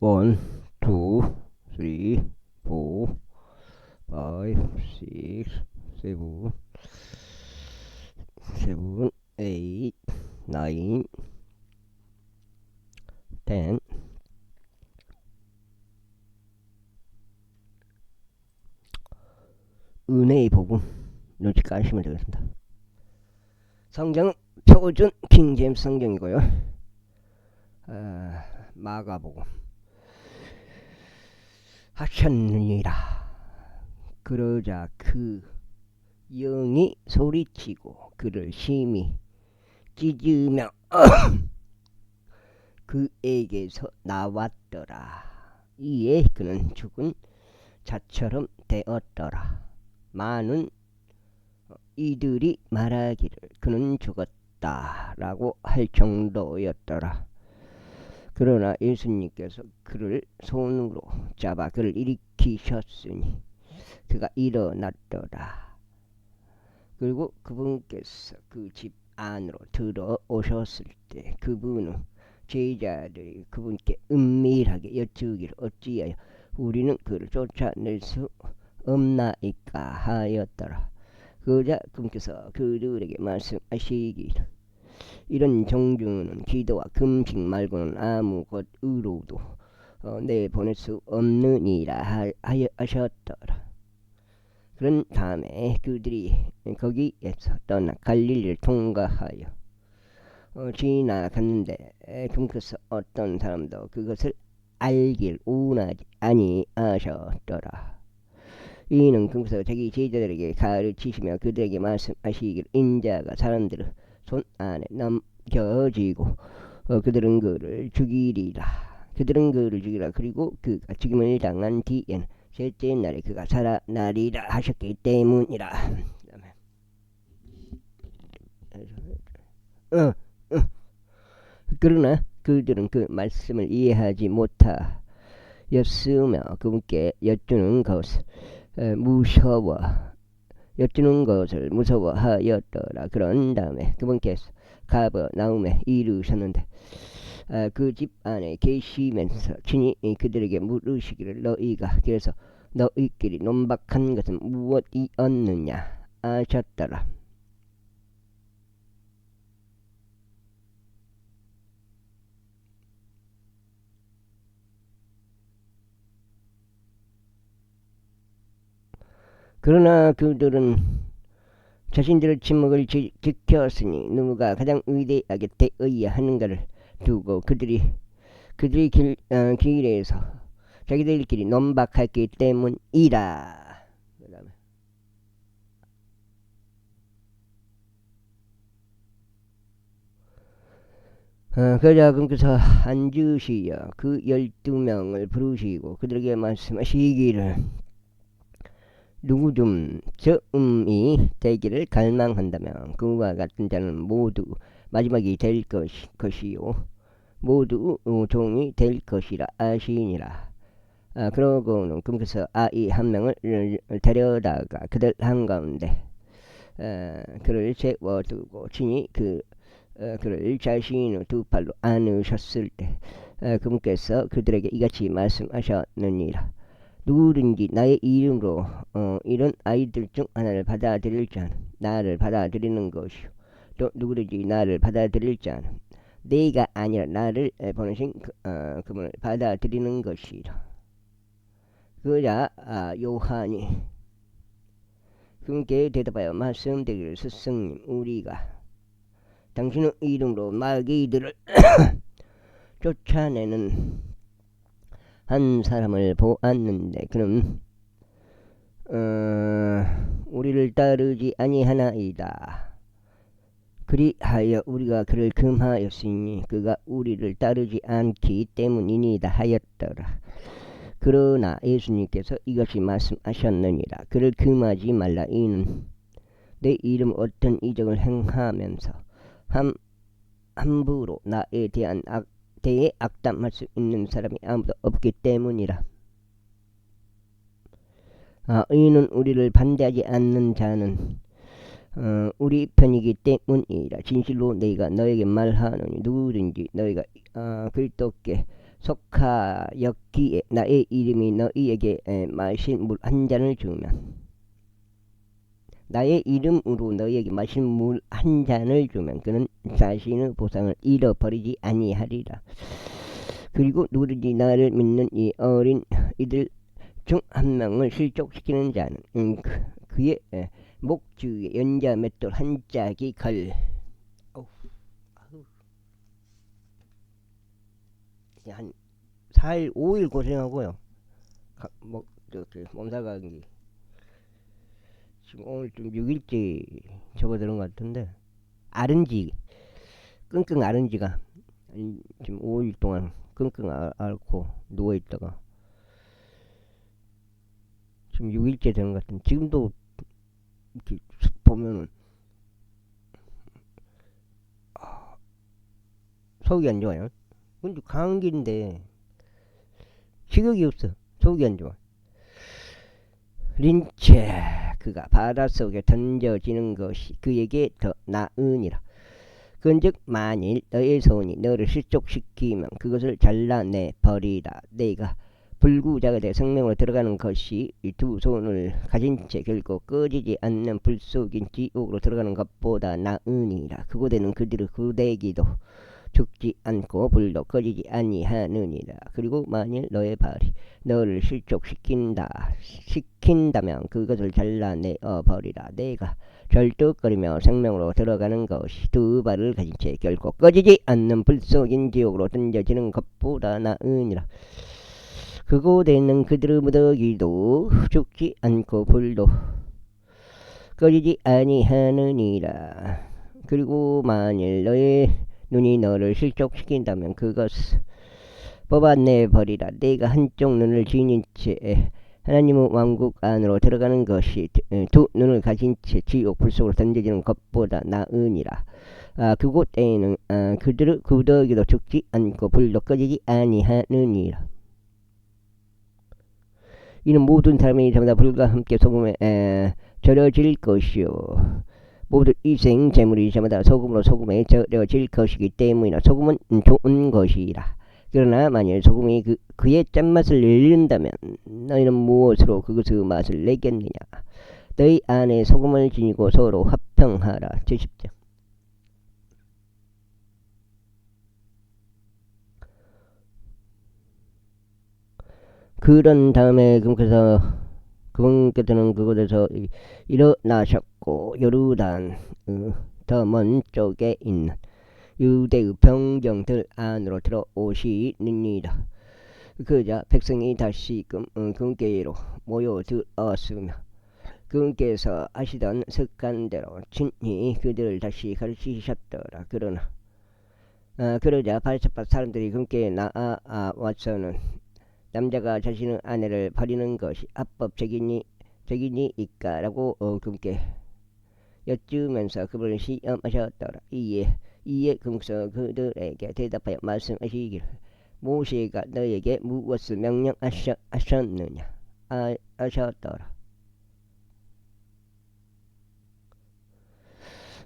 1, 2, 3, 4, 5, 6, 7, 8, 9, 10. 은혜의 복음 눈치 까시면 되겠습니다. 성경은 표준 킹제임스 성경이고요. 마가복음 하셨느니라. 그러자 그 영이 소리치고 그를 심히 찢으며 그에게서 나왔더라. 이에 그는 죽은 자처럼 되었더라. 많은 이들이 말하기를 그는 죽었다라고 할 정도였더라. 그러나 예수님께서 그를 손으로 잡아 그를 일으키셨으니 그가 일어났더라. 그리고 그분께서 그 집 안으로 들어오셨을 때 그분은 제자들이 그분께 은밀하게 여쭈기를 어찌하여 우리는 그를 쫓아낼 수 없나이까 하였더라. 그러자 그분께서 그들에게 말씀하시기를 이런 종류는 기도와 금식 말고는 아무 것 의로도 내보낼 수 없느니라 하셨더라. 그런 다음에 그들이 거기에서 떠나 갈릴리를 통과하여 지나갔는데 그분께서 어떤 사람도 그것을 알길 원하지 아니하셨더라. 이는 그분께서 자기 제자들에게 가르치시며 그들에게 말씀하시기를 인자가 사람들의 손 안에 넘겨지고 그들은 그를 죽이리라. 그리고 그가 죽임을 당한 뒤에는 셋째 날에 그가 살아나리라 하셨기 때문이라. 그러나 그들은 그 말씀을 이해하지 못하였으며 그분께 여쭈는 것을 무서워하였더라. 그런 다음에 그분께서 가버나움에 이르셨는데 그 집 안에 계시면서 친히 그들에게 물으시기를 너희가 그래서 너희끼리 논박한 것은 무엇이었느냐 하셨더라. 그러나 그들은 자신들의 침묵을 지켰으니 누가 가장 위대하게 되어야 하는가를 두고 그들이 길에서 자기들끼리 논박했기 때문이라. 그러자 그분께서 앉으시어 그 12명을 부르시고 그들에게 말씀하시기를 누구 좀 저음이 되기를 갈망한다면 그와 같은 자는 모두 마지막이 될 것이요 모두 종이 될 것이라 아시니라. 그러고는 그분께서 아이 한 명을 데려다가 그들 한가운데 그를 세워두고 친히 그를 자신의 두 팔로 안으셨을 때 그분께서 그들에게 이같이 말씀하셨느니라. 누구든지 나의 이름으로 이런 아이들 중 하나를 받아들일 자는 나를 받아들이는 것이요 또 누구든지 나를 받아들일 자는 내가 아니라 나를 보내신 그분을 받아들이는 것이라. 그러자 요한이 그분께 대답하여 말씀드리기를 스승님 우리가 당신의 이름으로 마귀들을 쫓아내는 한 사람을 보았는데 그는 우리를 따르지 아니하나이다. 그리하여 우리가 그를 금하였으니 그가 우리를 따르지 않기 때문이니다 하였더라. 그러나 예수님께서 이것이 말씀하셨느니라. 그를 금하지 말라. 이는 내 이름 어떤 이적을 행하면서 함부로 나에 대해 악담할 수 있는 사람이 아무도 없기 때문이라. 이는 우리를 반대하지 않는 자는 우리 편이기 때문이라. 진실로 내가 너에게 말하노니 누구든지 너희가 그리스도께 속하였기에 나의 이름이 너희에게 마실 물 한 잔을 주면, 나의 이름으로 너희에게 마실 물 한 잔을 주면 그는 자신의 보상을 잃어버리지 아니하리라. 그리고 누구든지 나를 믿는 이 어린 이들 중 한 명을 실족시키는 자는 그의 목 주위에 연자 맷돌 한 짝이 걸. 한 4일 5일 고생하고요. 몸살감기 지금 오늘 좀 6일째 접어드는 것 같은데, 앓은지 끙끙 앓은지가 지금 5일 동안 끙끙 앓고 누워있다가 지금 6일째 되는 것 같은데, 지금도 이렇게 보면은 속이 안 좋아요. 근데 감기인데 식욕이 없어. 속이 안 좋아. 린체 그가 바닷속에 던져지는 것이 그에게 더 나으니라. 그런즉 만일 너의 손이 너를 실족시키면 그것을 잘라내 버리라. 내가 불구자가 되 생명으로 들어가는 것이 이 두 손을 가진 채 결코 꺼지지 않는 불속인 지옥으로 들어가는 것보다 나으니라. 그곳에는 그들의 구데기도 죽지 않고 불도 꺼지지 아니하느니라. 그리고 만일 너의 발이 너를 시킨다면 그것을 잘라내어 버리라. 내가 절뚝거리며 생명으로 들어가는 것이 두 발을 가진 채 결코 꺼지지 않는 불속인 지옥으로 던져지는 것보다 나으니라. 그곳에는 그들의 무더기도 죽지 않고 불도 꺼지지 아니하느니라. 그리고 만일 너의 눈이 너를 실족시킨다면 그것을 뽑아내 버리라. 내가 한쪽 눈을 지닌 채 하나님의 왕국 안으로 들어가는 것이 두 눈을 가진 채 지옥 불속으로 던져지는 것보다 나으니라. 그곳에는 그들의 구더기도 죽지 않고 불도 꺼지지 아니하느니라. 이는 모든 사람이 전부 다 불과 함께 소금에 절여질 것이요 모든 이생 재물이 전부 다 소금에 절여질 것이기 때문이라. 소금은 좋은 것이라. 그러나 만일 소금이 그의 짠맛을 잃는다면 너희는 무엇으로 그것의 맛을 내겠느냐. 너희 안에 소금을 지니고 서로 화평하라. 제10장. 그런 다음에 그분께서는 그곳에서 일어나셨고 요르단 더 먼 쪽에 있는 유대의 병정들 안으로 들어오시느니라. 그러자 백성이 다시금 그분께로 모여들었으며 그분께서 하시던 습관대로 친히 그들을 다시 가르치셨더라. 그러자 바리새파 사람들이 그분께 나와서는 남자가 자신의 아내를 버리는 것이 합법적이니까라고 그분께 여쭈면서 그분을 시험하셨더라. 이에 그분께서 그들에게 대답하여 말씀하시기를 모세가 너에게 무엇을 명령하셨느냐 하셨더라.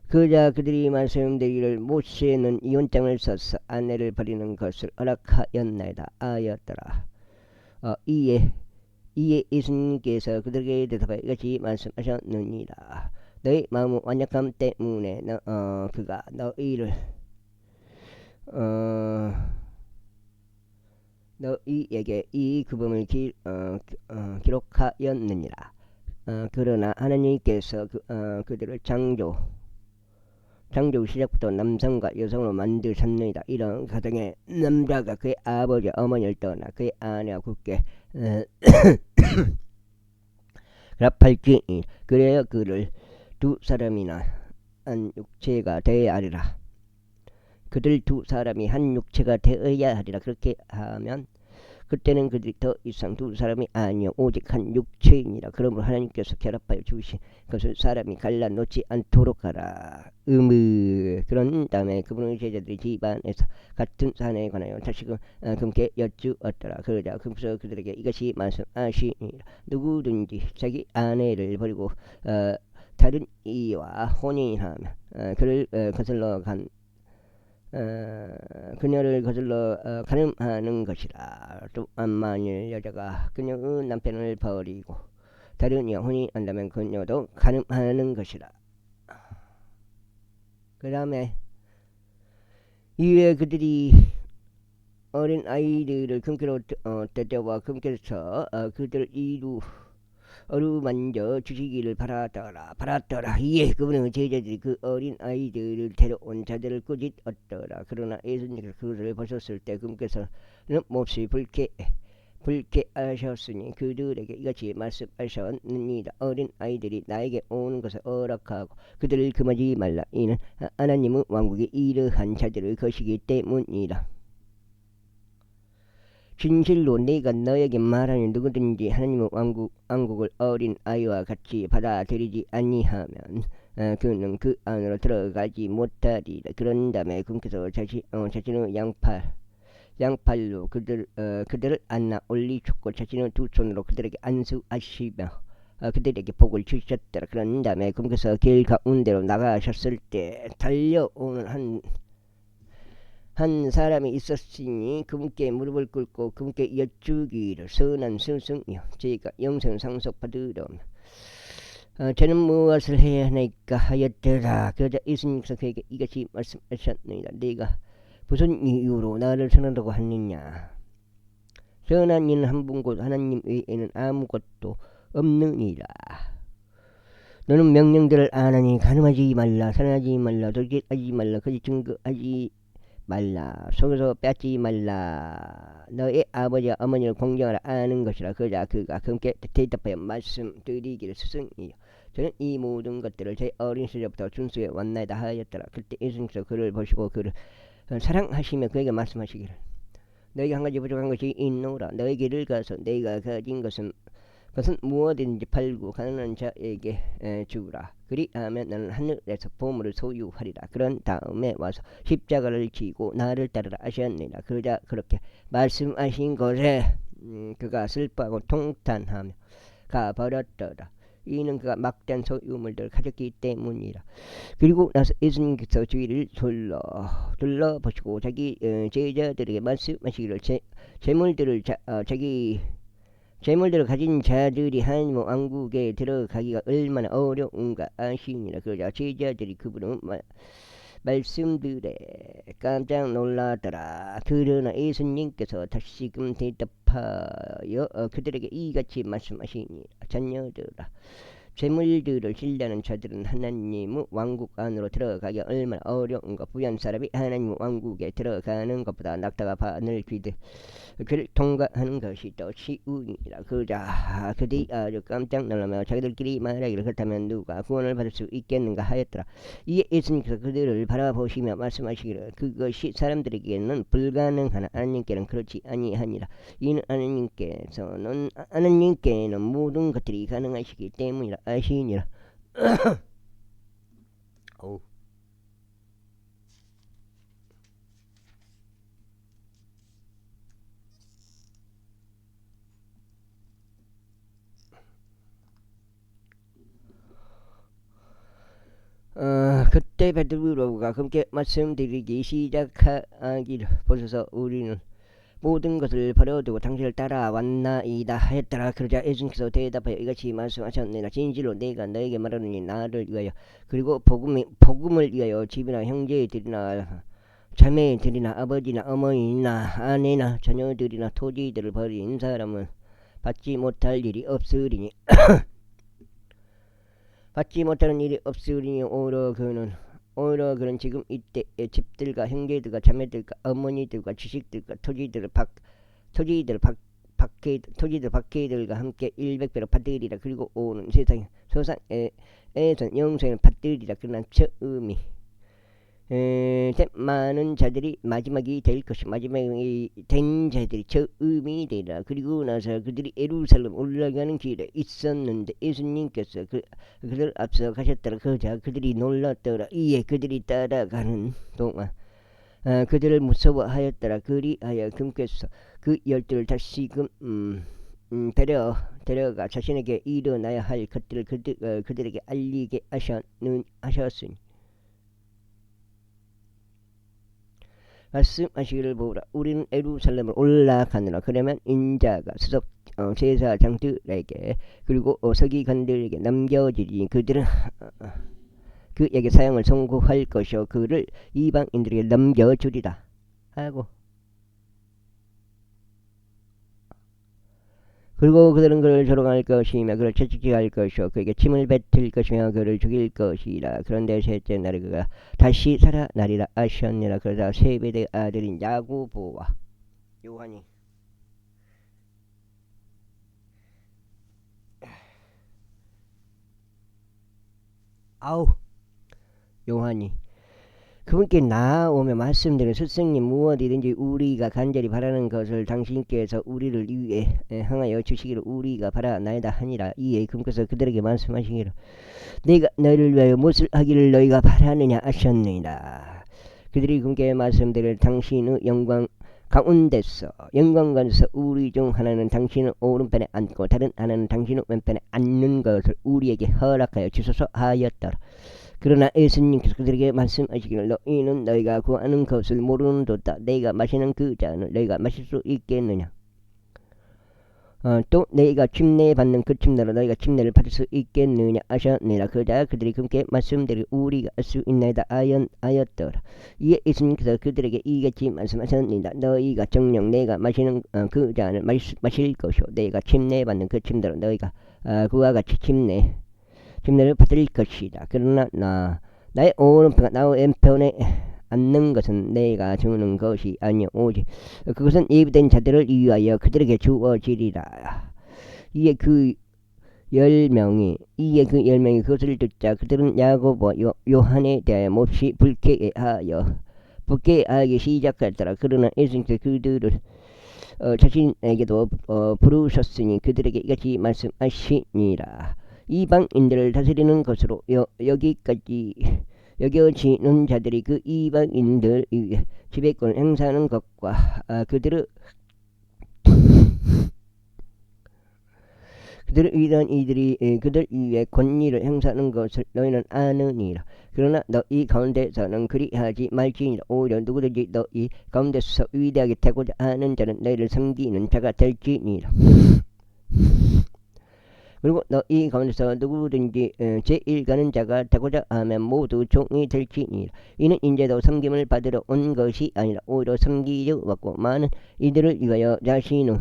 그러자 그들이 말씀드리기를 모세는 이혼장을 써서 아내를 버리는 것을 허락하였나이다 하였더라. 이에 예수님께서 그들에게 대답하여 이같이 말씀하셨느니라. 너희 마음의 완약함 때문에 그가 너희에게 이 규범을 기록하였느니라. 그러나 하나님께서 그들을 창조 시작부터 남성과 여성으로 만드셨느니라. 이런 가정에 남자가 그의 아버지 어머니를 떠나 그의 아내와 굳게 결합할지니 그래야 그를 두 사람이나 한 육체가 되어야 하리라. 그들 두 사람이 한 육체가 되어야 하리라. 그렇게 하면 그때는 그들이 더 이상 두 사람이 아니요 오직 한 육체이니라. 그러므로 하나님께서 결합하여 주신 것을 사람이 갈라놓지 않도록 하라. 그런 다음에 그분의 제자들이 집안에서 같은 사안에 관하여 다시금 그분께 여쭈었더라. 그러자 그분께서 그들에게 이것이 말씀하시니라. 누구든지 자기 아내를 버리고 다른 이와 혼인하면 그를 거슬러 간 그녀를 거슬러 가늠하는 것이라. 또한 만일 여자가 그녀의 남편을 버리고 다른 여혼이 안다면 그녀도 가늠하는 것이라. 그 다음에 이에 그들이 어린 아이들을 금괴로 떼떼와 금괴에서 그들 이루 어루만져 주시기를 바랐더라. 이에 그분의 제자들이 그 어린 아이들을 데려온 자들을 꾸짖었더라. 그러나 예수님께서 그들을 보셨을 때 금께서는 몹시 불쾌하셨으니 그들에게 이같이 말씀하셨느니라. 어린 아이들이 나에게 오는 것을 허락하고 그들을 금하지 말라. 이는 하나님의 왕국이 이러한 자들의 것이기 때문이라. 진실로 내가 너에게 말하니 누구든지 하나님의 왕국을 어린 아이와 같이 받아들이지 아니하면 그는 그 안으로 들어가지 못하리라. 그런 다음에 그분께서 자신의 양팔로 그들을 안나 올리셨고 자신의 두 손으로 그들에게 안수하시며 그들에게 복을 주셨더라. 그런 다음에 그분께서 길 가운데로 나가셨을 때 달려오는 한 사람이 있었으니 그분께 무릎을 꿇고 그분께 여쭈기를, 선한 스승이여, 저희가 영생 상속받으려면 저는 무엇을 해야 하나이까 하였더라. 그러자 예수님께서 그에게 이같이 말씀하셨느니라. 네가 무슨 이유로 나를 선하다고 하느냐. 선한 이는 한 분 곧 하나님 외에는 아무것도 없느니라. 너는 명령들을 안하니 간음하지 말라, 살인하지 말라, 돌격하지 말라, 거짓 증거하지 말라, 속에서 빼앗지 말라, 너의 아버지와 어머니를 공경하라 아는 것이라. 그러자 그가 그분께 대답하여 말씀드리기를, 스승이여, 저는 이 모든 것들을 제 어린 시절부터 준수해 왔나이다 하였더라. 그때 예수님께서 그를 보시고 그를 사랑하시며 그에게 말씀하시기를, 너에게 한 가지 부족한 것이 있노라. 너의 길을 가서 내가 가진 것은 무엇인지 팔고 가난한 자에게 주라. 그리하면 너는 하늘에서 보물을 소유하리라. 그런 다음에 와서 십자가를 지고 나를 따르라 하셨느니라. 그러자 그렇게 말씀하신 것에 그가 슬퍼하고 통탄하며 가버렸더라. 이는 그가 막대한 소유물들을 가졌기 때문이라. 그리고 나서 예수님께서 주위를 둘러보시고 자기 제자들에게 말씀하시기를, 재물들을 가진 자들이 하나님의 왕국에 들어가기가 얼마나 어려운가 아시니라. 그러자 제자들이 그분의 말씀들에 깜짝 놀라더라. 그러나 예수님께서 다시금 대답하여 그들에게 이같이 말씀하시니라. 자녀들아, 재물들을 신뢰하는 자들은 하나님의 왕국 안으로 들어가기 얼마나 어려운가. 부유한 사람이 하나님의 왕국에 들어가는 것보다 낙타가 바늘 그를 통과하는 것이 더 쉬우니라. 그러자 그들이 아주 깜짝 놀라며 자기들끼리 말하기를, 그렇다면 누가 구원을 받을 수 있겠는가 하였더라. 이에 예수님께서 그들을 바라보시며 말씀하시기를, 그것이 사람들에게는 불가능하나 하나님께는 그렇지 아니하니라. 이는 하나님께는 모든 것들이 가능하시기 때문이라 아시니라. 그때 베드로가 그렇게 말씀드리기 시작하기를, 보소서 우리는 모든 것을 버려두고 당신을 따라왔나이다 하였더라. 그러자 예수님께서 대답하여 이같이 말씀하셨느니라. 진실로 내가 너에게 말하노니 나를 위하여 그리고 복음을 위하여 집이나 형제들이나 자매들이나 아버지나 어머니나 아내나 자녀들이나 토지들을 버린 사람은 받지 못할 일이 없으리니 오히려 그는 지금 이때의 집들과 형제들과 자매들과 어머니들과 지식들과 토지들 박해들과 함께 100배로 받으리라. 그리고 오는 세상에 소상에선 영생을 받으리라. 그러나 처음이 많은 자들이 마지막이 될 것이, 마지막이 된 자들이 처음이 되리라. 그리고 나서 그들이 예루살렘 올라가는 길에 있었는데 예수님께서 그들 앞서 가셨더라. 그자 그들이 놀랐더라. 이에 그들이 따라가는 동안 그들을 무서워하였더라. 그리하여 그분께서 그 12를 다시금 데려가 자신에게 일어나야 할 것들을 그들에게 알리게 하셨으니 말씀하시기를 보라. 우리는 예루살렘을 올라가느라. 그러면 인자가 수석 제사장들에게 그리고 서기관들에게 남겨지니 그들은 그에게 사형을 선고할 것이요 그를 이방인들에게 넘겨주리라 하고, 그리고 그들은 그를 조롱할 것이며 그를 채찍질할 것이요 그에게 침을 뱉을 것이며 그를 죽일 것이라. 그런데 셋째 날에 그가 다시 살아나리라 하셨느니라. 그러자 세베대의 아들인 야고보와 요한이 요한이 그분께 나아오며 말씀드린 스승님, 무엇이든지 우리가 간절히 바라는 것을 당신께서 우리를 위해 행하여 주시기를 우리가 바라나이다 하니라. 이에 그분께서 그들에게 말씀하시기를 내가 너희를 위하여 무엇을 하기를 너희가 바라느냐 하셨느니라. 그들이 그분께 말씀드릴 당신의 영광 가운데서 우리 중 하나는 당신의 오른편에 앉고 다른 하나는 당신의 왼편에 앉는 것을 우리에게 허락하여 주소서 하였더라. 그러나 예수님께서 그들에게 말씀하시기를 너희는 너희가 구하는 것을 모르는도다. 내가 마시는 그 잔을 너희가 마실 수 있겠느냐? 또 너희가 침례 받는 그 침례로 너희가 침례를 받을 수 있겠느냐 하셨느니라. 그러자 그들이 그분께 말씀드리고 우리가 알 수 있나이다 하였더라. 이에 예수님께서 그들에게 이같이 말씀하셨느니라. 너희가 정녕 내가 마시는 그 잔을 마실 것이요 내가 침례 받는 그 침례로 너희가 그와 같이 침례를 받을 것이다. 그러나 나의 오른편과 나의 왼편에 앉는 것은 내가 주는 것이 아니오 오직 그것은 예비된 자들을 위하여 그들에게 주어지리라. 이에 그 10명이 그것을 듣자 그들은 야고보와 요한에 대하여 몹시 불쾌해하기 시작하더라. 그러나 예수님께서 그들을 자신에게도 부르셨으니 그들에게 이같이 말씀하시니라. 이방인들을 다스리는 것으로 여겨지는 자들이 그 이방인들 위에 지배권을 행사하는 것과 그들을 위한 이들이 그들 위에 권위를 행사하는 것을 너희는 아느니라. 그러나 너희 가운데서는 그리하지 말지니라. 오히려 누구든지 너희 가운데서 위대하게 되고자 하는 자는 너희를 섬기는 자가 될지니라. 그리고 너희 가운데서 누구든지 제일 가는 자가 되고자 하면 모두 종이 될지니라. 이는 인제도 섬김을 받으러 온 것이 아니라 오히려 섬기려 왔고 많은 이들을 위하여 자신의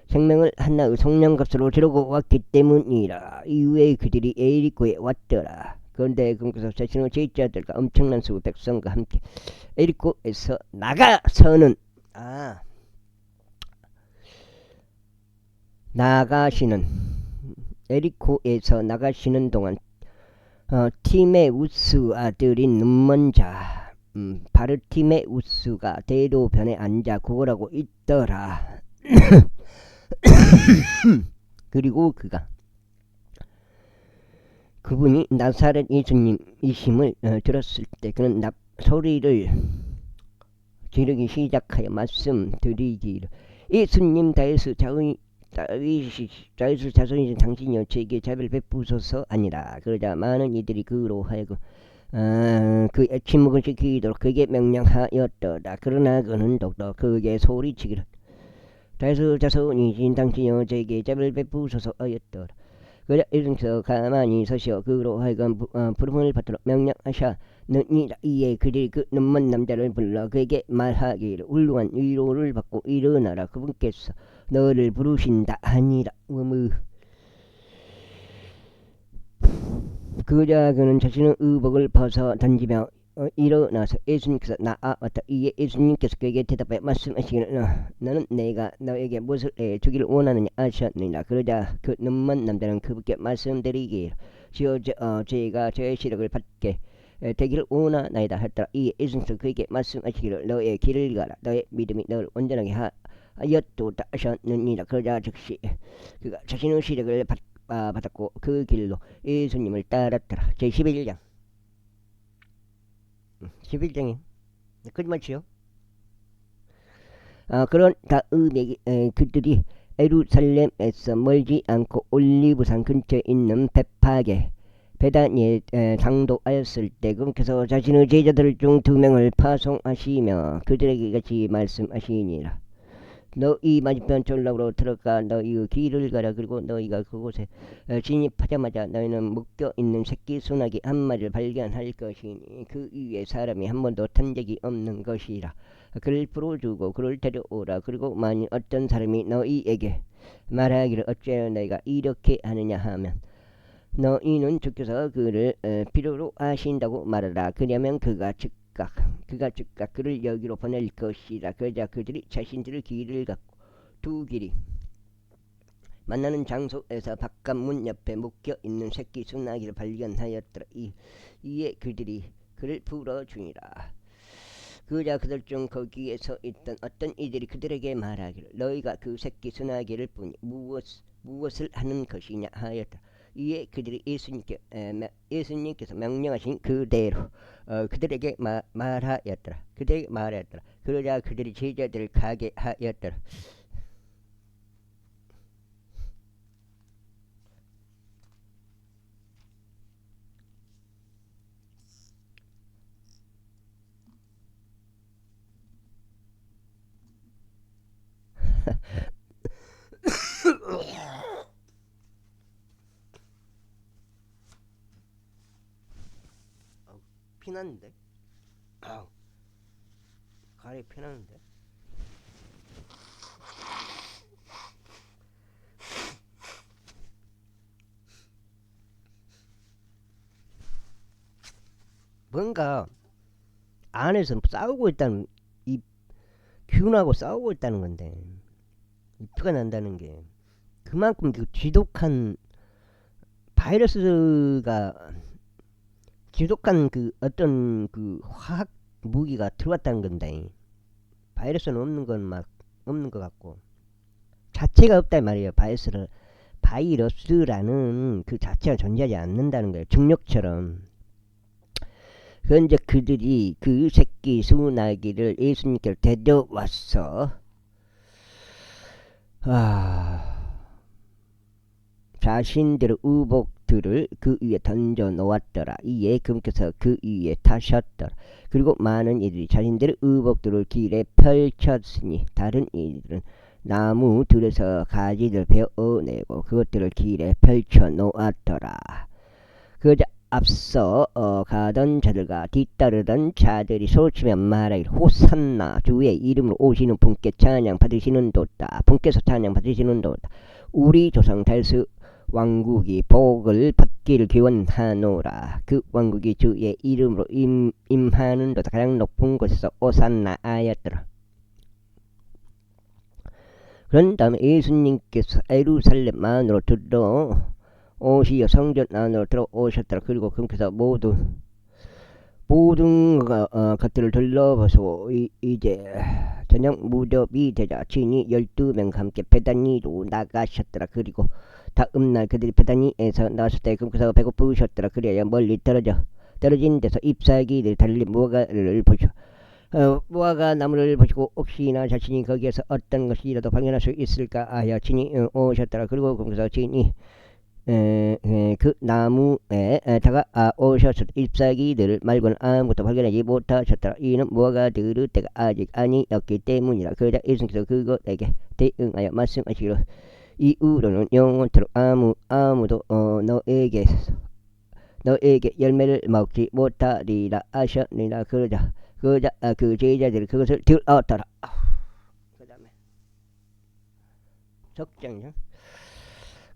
생명을 하나의 성령값으로 지르고 왔기 때문이라. 이후에 그들이 에리코에 왔더라. 그런데 그분께서 자신의 제자들과 엄청난 수 백성과 함께 에리코에서 에리코에서 나가시는 동안 티메우스 아들인 눈먼 자 바르티메우스가 대로변에 앉아 구걸하고 있더라. 그리고 그분이 나사렛 예수님이심을 들었을 때 그는 소리를 지르기 시작하여 말씀드리기를 예수님 다윗의 자손이신 당신이여 제게 자비를 베푸소서 아니라. 그러자 많은 이들이 그로 하여금 그의 침묵을 지키도록 그에게 명령하였더라. 그러나 그는 더욱더 그에게 소리치기를 다윗의 자손이신 당신이여 제게 자비를 베푸소서 하였더라. 그러자 예수님께서 가만히 서시어 그로 하여금 부름을 받도록 명령하셨느니라. 이에 그들이 그 눈먼 남자를 불러 그에게 말하기를 훌륭한 위로를 받고 일어나라. 그분께서 너를 부르신다 하니라. 그러자 그는 자신의 의복을 벗어 던지며 일어나서 예수님께서 나아왔다. 이에 예수님께서 그에게 대답하여 말씀하시기를 너는 내가 너에게 무엇을 주기를 원하느냐 하셨느니라. 그러자 그 눈먼 남자는 그분께 말씀드리기를 주여 제가 저의 시력을 받게 되기를 원하나이다 했더라. 이에 예수님께서 그에게 말씀하시기를 너의 길을 가라. 너의 믿음이 너를 온전하게 하였도다 하셨느니라. 그러자 즉시 그가 자신의 시력을 받았고 그 길로 예수님을 따랐더라. 제11장 11장이 끝이죠. 그런 다음에 그들이 예루살렘에서 멀지 않고 올리브산 근처에 있는 베파게 베다니에 장도하였을 때 그께서 자신의 제자들 중 2명을 파송하시며 그들에게 같이 말씀하시니라. 너희 맞은편 전락으로 들어가 너희의 길을 가라. 그리고 너희가 그곳에 진입하자마자 너희는 묶여 있는 새끼 소나기 한 마리를 발견할 것이니 그 위에 사람이 한 번도 탄 적이 없는 것이라. 그를 풀어주고 그를 데려오라. 그리고 만일 어떤 사람이 너희에게 말하기를 어찌하여 너희가 이렇게 하느냐 하면 너희는 주께서 그를 필요로 하신다고 말하라. 그러면 그가 즉각 그를 여기로 보낼 것이라. 그러자 그들이 자신들의 길을 갖고 2길이 만나는 장소에서 바깥문 옆에 묶여 있는 새끼 소나기를 발견하였더라. 이에 그들이 그를 풀어주니라. 그러자 그들 중 거기에 서 있던 어떤 이들이 그들에게 말하기를 너희가 그 새끼 소나기를 보니 무엇을 하는 것이냐 하였다. 이에 그들이 예수님께서 명령하신 그대로 그들에게 말하였더라. 그러자 그들이 제자들을 가게 하였더라. 피났는데? 가래 피났는데? 뭔가 안에서 싸우고 있다는 이 균하고 싸우고 있다는 건데 피가 난다는 게 그만큼 그 지독한 바이러스가 지독한 그 어떤 그 화학 무기가 들어왔다는 건데 바이러스는 없는 것 같고 자체가 없단 말이에요. 바이러스라는 그 자체가 존재하지 않는다는 거예요. 중력처럼. 그런데 그들이 그 새끼 소나기를 예수님께로 데려왔어 자신들의 의복들을 그 위에 던져 놓았더라. 이에 그분께서 그 위에 타셨더라. 그리고 많은 이들이 자신들의 의복들을 길에 펼쳤으니 다른 이들은 나무 들에서 가지를 베어내고 그것들을 길에 펼쳐 놓았더라. 그러자 앞서 가던 자들과 뒤따르던 자들이 소리치며 말하기를 호산나 주의 이름으로 오시는 분께 찬양 받으시는 도다. 분께서 찬양 받으시는 도다. 우리 조상 다윗의 왕국이 복을 받기를 기원하노라. 그 왕국이 주의 이름으로 임하는 도다. 가장 높은 곳에서 오산나 하였더라. 그런 다음에 예수님께서 예루살렘 안으로 들어오시어 성전 안으로 들어오셨더라. 그리고 그분께서 모든 것들을 둘러보시고 이제 저녁 무렵이 되자 친히 12명과 함께 베다니로 나가셨더라. 그리고 다음날 그들이 베다니에서 나왔을 때 그분께서 배고프셨더라. 그래야 멀리 떨어진 데서 잎사귀를 달린 무화과를 보시고 무화과 나무를 보시고 혹시나 자신이 거기에서 어떤 것이라도 발견할 수 있을까 하여 친히 오셨더라. 그리고 그분께서 친히 그 나무에 다가오셔서 잎사귀들 말고는 아무것도 발견하지 못하셨더라. 이는 무화과들의 때가 아직 아니었기 때문이라. 그러자 예수님께서 그것에게 대응하여 말씀하시기를 이후로는 영원토록 아무도 너에게 열매를 먹지 못하리라 하셨느니라. 그러자 그 제자들이 그것을 들었더라. 그 다음에 적장이죠.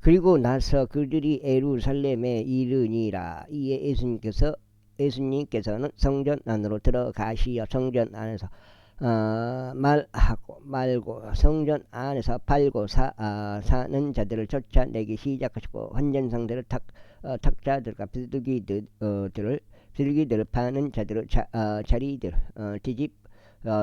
그리고 나서 그들이 예루살렘에 이르니라. 이에 예수님께서는 성전 안으로 들어가시어 성전 안에서 말고 성전 안에서 팔고 사는 자들을 쫓아내기 시작하시고 환전상들을 탁자들과 비둘기들을 파는 자들의 자리들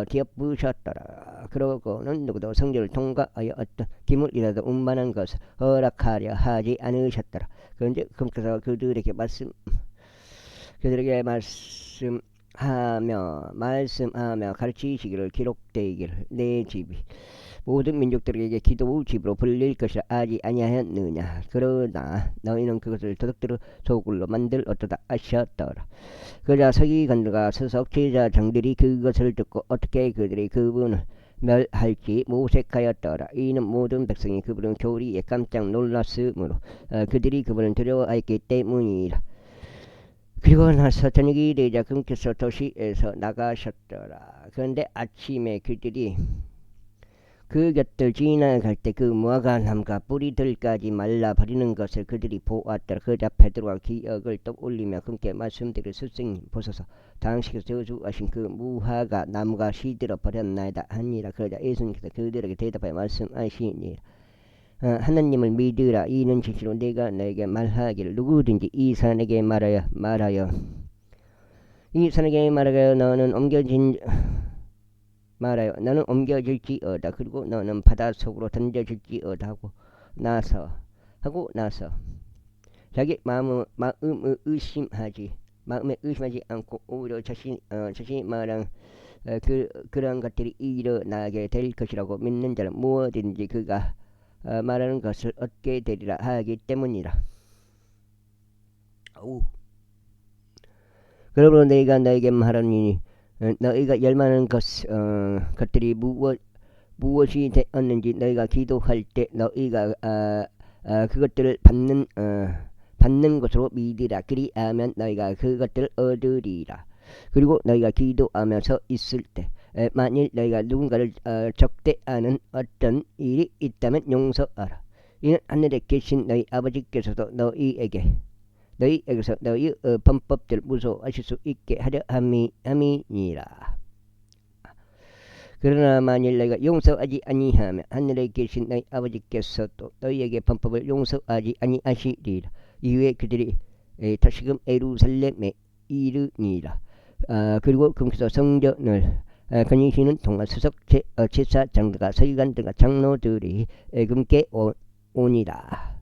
뒤엎으셨더라. 그러고는 누구도 성전을 통과하여 어떤 기물이라도 운반한 것을 허락하려 하지 않으셨더라. 그런데 그분께서 그들에게 말씀하며 가르치시기를 기록되기를 내 집이 모든 민족들에게 기도 집으로 불릴 것이라 아지 아니하였느냐. 그러나 너희는 그것을 도둑들의 소굴로 만들 어떠다 하셨더라. 그러자 서기관들과 서석 제사장들이 그것을 듣고 어떻게 그들이 그분을 멸할지 모색하였더라. 이는 모든 백성이 그분의 교리에 깜짝 놀랐으므로 그들이 그분을 두려워했기 때문이라. 그리고 나서 저녁이 되자 그분께서 도시에서 나가셨더라. 그런데 아침에 그들이 그 곁을 지나갈 때 그 무화과나무가 뿌리들까지 말라버리는 것을 그들이 보았더라. 그러자 베드로가 기억을 떠올리며 그분께 말씀드릴 스승님 보소서, 당신께서 저주하신 그 무화과나무가 시들어 버렸나이다 하니라. 그러자 예수님께서 그들에게 대답하여 말씀하시니라. 하나님을 믿으라. 이는 진실로 내가 너에게 말하기를 누구든지 이 산에게 말하여 이 산에게 말하여 너는 옮겨질지어다. 그리고 너는 바닷속으로 던져질지어다 하고 나서 자기 마음에 의심하지 않고 오히려 자신이 말한 그러한 것들이 일어나게 될 것이라고 믿는 자는 무엇든지 그가 말하는 것을 얻게 되리라 하기 때문이라. 그러므로 내가 너에게 말하니 너희가 열망하는 것들이 무엇이 되었는지 너희가 기도할 때 너희가 그것들을 받는 것으로 믿으라. 그리하면 너희가 그것들을 얻으리라. 그리고 너희가 기도하면서 있을 때 만일 너희가 누군가를 적대하는 어떤 일이 있다면 용서하라. 이는 하늘에 계신 너희 아버지께서도 너희에게서 너희 범법들을 무서워하실 수 있게 하려 함이니라. 그러나 만일 너희가 용서하지 아니하면 하늘에 계신 너희 아버지께서도 너희에게 범법을 용서하지 아니하시리라. 이후에 그들이 다시금 예루살렘에 이르니라. 그리고 그분께서 성전을 거니시는 동안 수석 제사장들과 서기관들과 장로들이 그분께 오니라.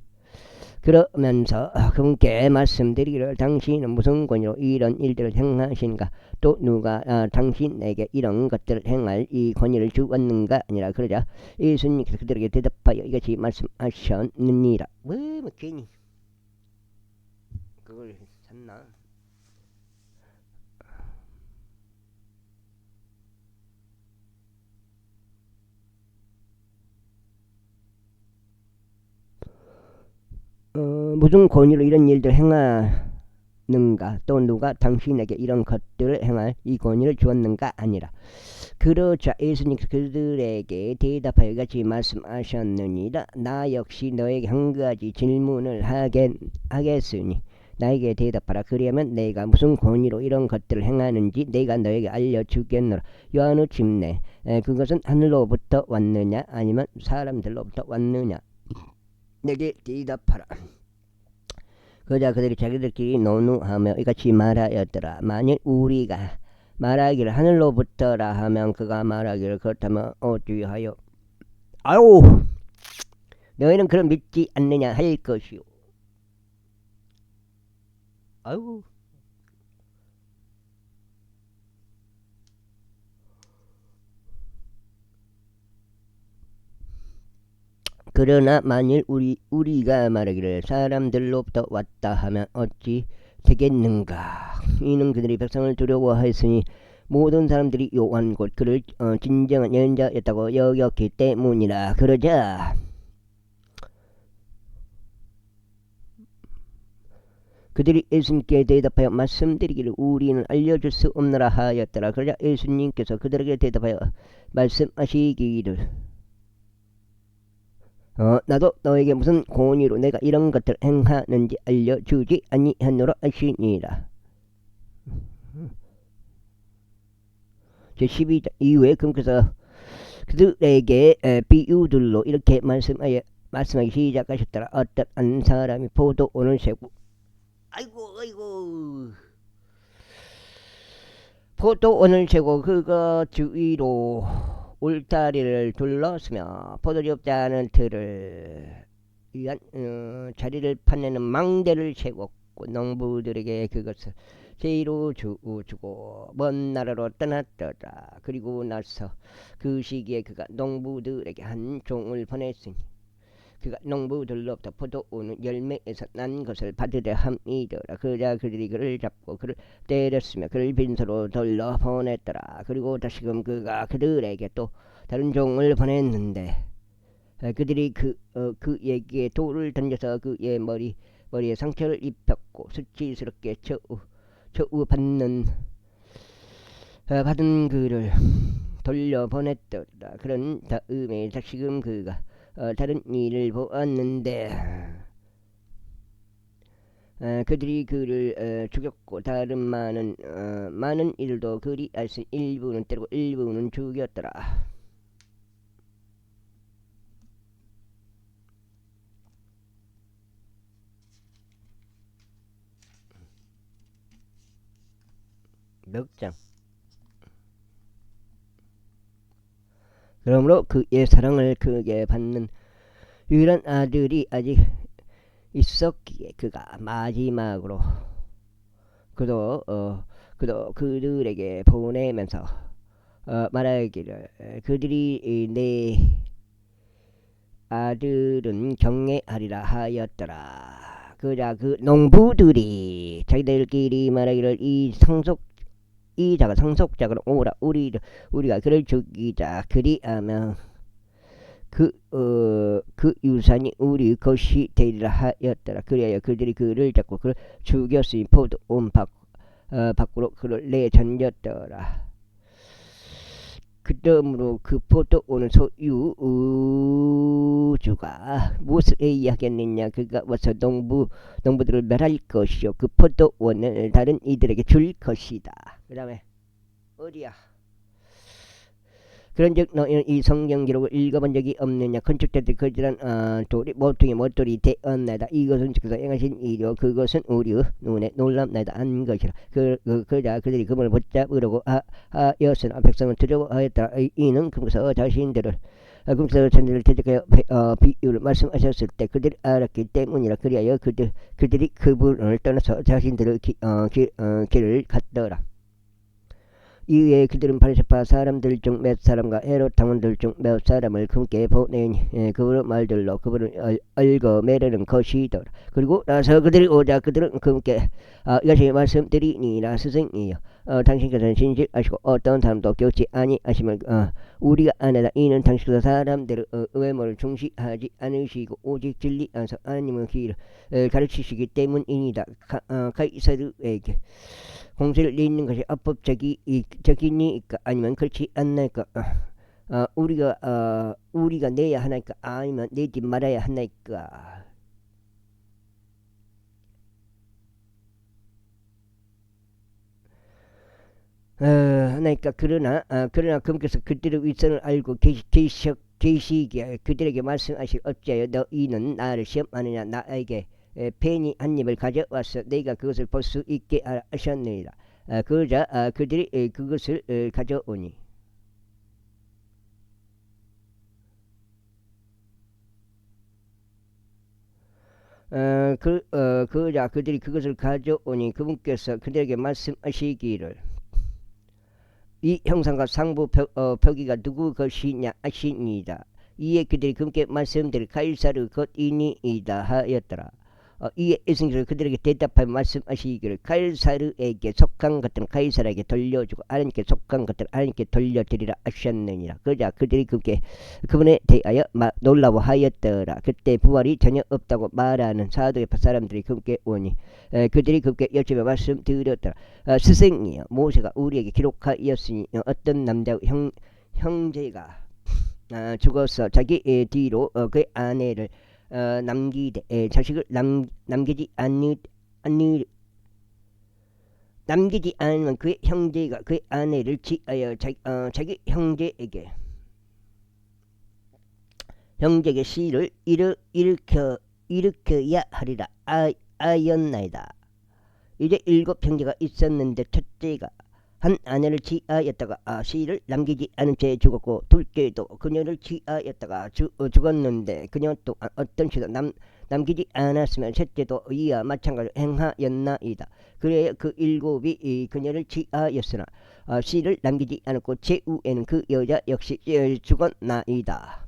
그러면서 그분께 말씀드리기를 당신은 무슨 권위로 이런 일들을 행하신가, 또 누가 당신에게 이런 것들을 행할 이 권위를 주었는가 아니라. 그러자 예수님께서 그들에게 대답하여 이같이 말씀하셨느니라. 뭐 괜히 그걸 샀나? 무슨 권위로 이런 일들을 행하는가, 또 누가 당신에게 이런 것들을 행할 이 권위를 주었는가 아니라. 그러자 예수님께서 그들에게 대답하여 이같이 말씀하셨느니라. 나 역시 너에게 한 가지 질문을 하겠으니 나에게 대답하라. 그리하면 내가 무슨 권위로 이런 것들을 행하는지 내가 너에게 알려주겠노라. 요한의 침례 그것은 하늘로부터 왔느냐 아니면 사람들로부터 왔느냐? 내게 대답하라. 그러자 그들이 자기들끼리 논의하며 이같이 말하였더라. 만일 우리가 말하기를 하늘로부터라 하면 그가 말하기를 그렇다면 어찌하여 너희는 그럼 믿지 않느냐 할 것이요. 그러나 만일 우리가 말하기를 사람들로부터 왔다 하면 어찌 되겠는가? 이는 그들이 백성을 두려워하였으니 모든 사람들이 요한 곧 그를 진정한 예언자였다고 여겼기 때문이라. 그러자 그들이 예수님께 대답하여 말씀드리기를 우리는 알려줄 수 없느라 하였더라. 그러자 예수님께서 그들에게 대답하여 말씀하시기를 나도 너에게 무슨 권위로 내가 이런 것들을 행하는지 알려주지 아니하노라 하시니라. 제12장 이후에 그분께서 그들에게 비유들로 이렇게 말씀하기 시작하셨더라. 어떤 한 사람이 포도원을 세고 포도원을 세고 그거 주위로 울타리를 둘렀으며 포도주 없지 않은 틀을 위한 자리를 파내는 망대를 세웠고 농부들에게 그것을 죄로 주고 먼 나라로 떠났더라. 그리고 나서 그 시기에 그가 농부들에게 한 종을 보냈으니 그가 농부들로부터 포도원의 열매에서 난 것을 받으려 함이더라. 그자 그들이 그를 잡고 그를 때렸으며 그를 빈소로 돌려 보냈더라. 그리고 다시금 그가 그들에게 또 다른 종을 보냈는데 그들이 그에게 돌을 던져서 그의 머리에 상처를 입혔고 수치스럽게 처우 받은 그를 돌려보냈더라. 그런 다음에 다시금 그가 다른 일을 보았는데 그들이 그를 죽였고 다른 많은 일도 그리하여 일부는 때리고 일부는 죽였더라. 몇 장. 그러므로 그의 사랑을 크게 받는 유일한 아들이 아직 있었기에 그가 마지막으로 그도 그들에게 보내면서 말하기를 그들이 내 아들은 경외하리라 하였더라. 그자 그 농부들이 자기들끼리 말하기를 이 자가 상속자가 오라 우리가 그를 죽이자 그리하면 그 유산이 우리 것이 되리라 하였더라. 그리하여 그들이 그를 잡고 그를 죽였으니 포도원 밖으로 그를 내던졌더라. 그러므로 그 포도원의 소유주가 무엇을 이야기했느냐. 그가 와서 농부들을 멸할 것이요 그 포도원을 다른 이들에게 줄 것이다. 그 다음에 어디야. 그런즉 너희는 이 성경 기록을 읽어본 적이 없느냐. 건축자들이 거짓한 모퉁이 되었나이다. 이것은 즉서 행하신 일이요 그것은 우리의 눈에 놀랍나이다 한 것이라. 그자 그들이 그분을 붙잡으려고 하였으나 백성은 두려워하였다. 이는 금서 자신들을 대적하여 비유를 말씀하셨을 때 그들이 알았기 때문이라. 그리하여 그들이 그분을 떠나서 자신들의 길을 갔더라. 이후에 그들은 바리새파 사람들 중 몇 사람과 헤롯 당원들 중 몇 사람을 금께 보내니 그분의 말들로 그분을 얽어매려는 것이더라. 그리고 나서 그들이 오자 그들은 금께 이것이 말씀드리니라. 스승이여 당신께서는 진실하시고 어떤 사람도 교치 아니하심을 우리가 아나다. 이는 당신께서 사람들의 외모를 중시하지 않으시고 오직 진리 안에서 하나님의 길을 가르치시기 때문이니다. 가이사르에게 공세를 내는 것이 합법적이니까 아니면 그렇지 않나이까. 우리가 내야 하나이까 아니면 내지 말아야 하나이까. 하나이까. 그러나 그분께서 그들의 위선을 알고 계시기에 그들에게 말씀하시기 어찌하여 너희는 나를 시험하느냐. 나에게 펜이 한 입을 가져와서 내가 그것을 볼 수 있게 하셨느니라. 그러자 그들이 그것을 가져오니 그러자 그들이 그것을 가져오니 그분께서 그들에게 말씀하시기를 이 형상과 상부 표기가 누구 것이냐 하시니이다. 이에 그들이 그분께 말씀드릴 가이사르 것이니이다 하였더라. 이에 예수님께서 그들에게 대답하여 말씀하시기를 가이사르에게 속한 것들은 가이사르에게 돌려주고 하나님께 속한 것들은 하나님께 돌려드리라 하셨느니라. 그러자 그들이 그분에 대하여 놀라워하였더라. 그때 부활이 전혀 없다고 말하는 사도의 사람들이 그분께 오니 그들이 그분께 여쭈며 말씀드렸더라. 스승이여 모세가 우리에게 기록하였으니 어떤 남자 형제가 죽어서 자기 뒤로 그 아내를 남기되 자식을 남기지 않으면 그의 형제가 그의 아내를 취하여 자기 형제에게 시를 일으켜야 하리라 하였나이다. 이제 7 형제가 있었는데 첫째가 한 아내를 취하였다가 시를 남기지 않은 채 죽었고 둘째도 그녀를 취하였다가 죽었는데 그녀 또한 어떤 시도 남기지 않았으면 셋째도 이와 마찬가지로 행하였나이다. 그래 그 일곱이 그녀를 취하였으나 씨를 남기지 않았고 제후에는 그 여자 역시 죽었나이다.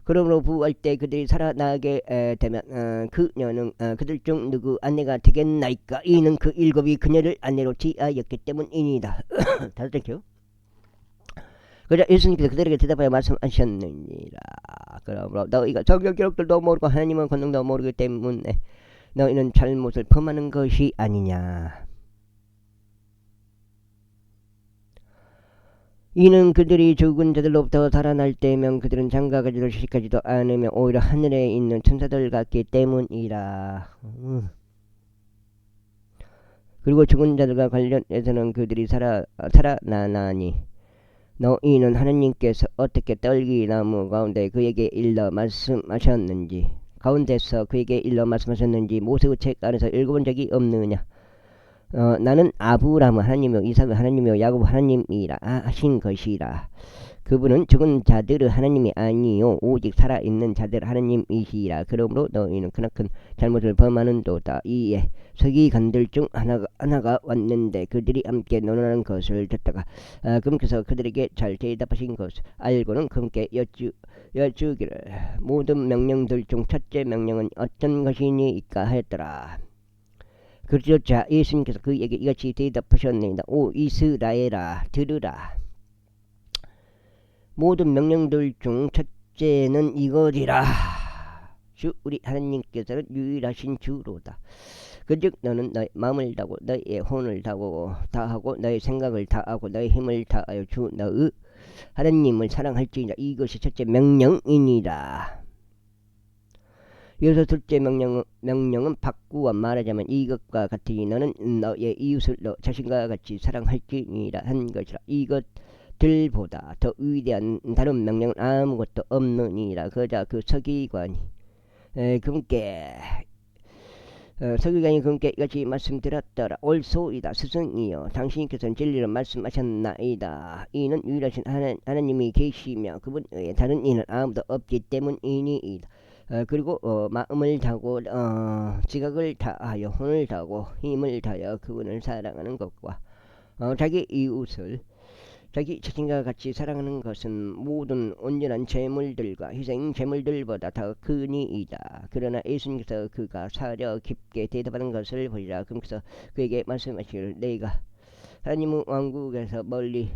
그러므로 부활 때 그들이 살아나게 되면 그녀는 그들 중 누구 아내가 되겠나이까. 이는 그 일곱이 그녀를 아내로 취하였기 때문이니다. 다들 들게요. 그러자 예수님께서 그들에게 대답하여 말씀하셨느니라. 그러므로 너희가 성경 기록들도 모르고 하나님의 권능도 모르기 때문에 너희는 잘못을 범하는 것이 아니냐. 이는 그들이 죽은 자들로부터 살아날 때면 그들은 장가가지도 시집가지도 않으며 오히려 하늘에 있는 천사들 같기 때문이라. 그리고 죽은 자들과 관련해서는 그들이 살아나나니 너희는 하나님께서 어떻게 떨기나무 가운데 그에게 일러 말씀하셨는지 모세의 책 안에서 읽어본 적이 없느냐. 나는 아브라함 하나님이요 이삭 하나님이요 야곱 하나님이라 하신 것이라. 그분은 죽은 자들의 하나님이 아니요 오직 살아있는 자들 하나님이시라. 그러므로 너희는 크나큰 잘못을 범하는도다. 이에 서기관들 중 하나가 왔는데 그들이 함께 논하는 것을 듣다가 그분께서 그들에게 잘 대답하신 것을 알고는 그분께 여쭈기를 모든 명령들 중 첫째 명령은 어떤 것이니까 하였더라. 그러자 예수님께서 그에게 이같이 대답하셨느니라. 오 이스라엘아 들으라. 모든 명령들 중 첫째는 이거리라. 주 우리 하나님께서는 유일하신 주로다. 그즉 너는 너의 마음을 다하고 너의 혼을 다하고 너의 생각을 다하고 너의 힘을 다하여 주 너의 하나님을 사랑할지니라. 이것이 첫째 명령이니라. 여기서 둘째 명령은 바꾸어 말하자면 이것과 같으니 너는 너의 이웃을 너 자신과 같이 사랑할지니라 한 것이라. 이것들보다 더 위대한 다른 명령은 아무것도 없느니라. 그러자 그 서기관이 그분께 이같이 말씀드렸더라. 옳소이다. 스승이여 당신께서는 진리를 말씀하셨나이다. 이는 유일하신 하나님이 계시며 그분 외에 다른 이는 아무도 없기 때문이니이다. 그리고 마음을 다하고 지각을 다하여 혼을 다하고 힘을 다하여 그분을 사랑하는 것과 자기 이웃을 자기 자신과 같이 사랑하는 것은 모든 온전한 제물들과 희생 제물들보다 더 크니이다. 그러나 예수님께서 그가 사려 깊게 대답하는 것을 보시라. 그러면서 그에게 말씀하시기를 내가 하나님의 왕국에서 멀리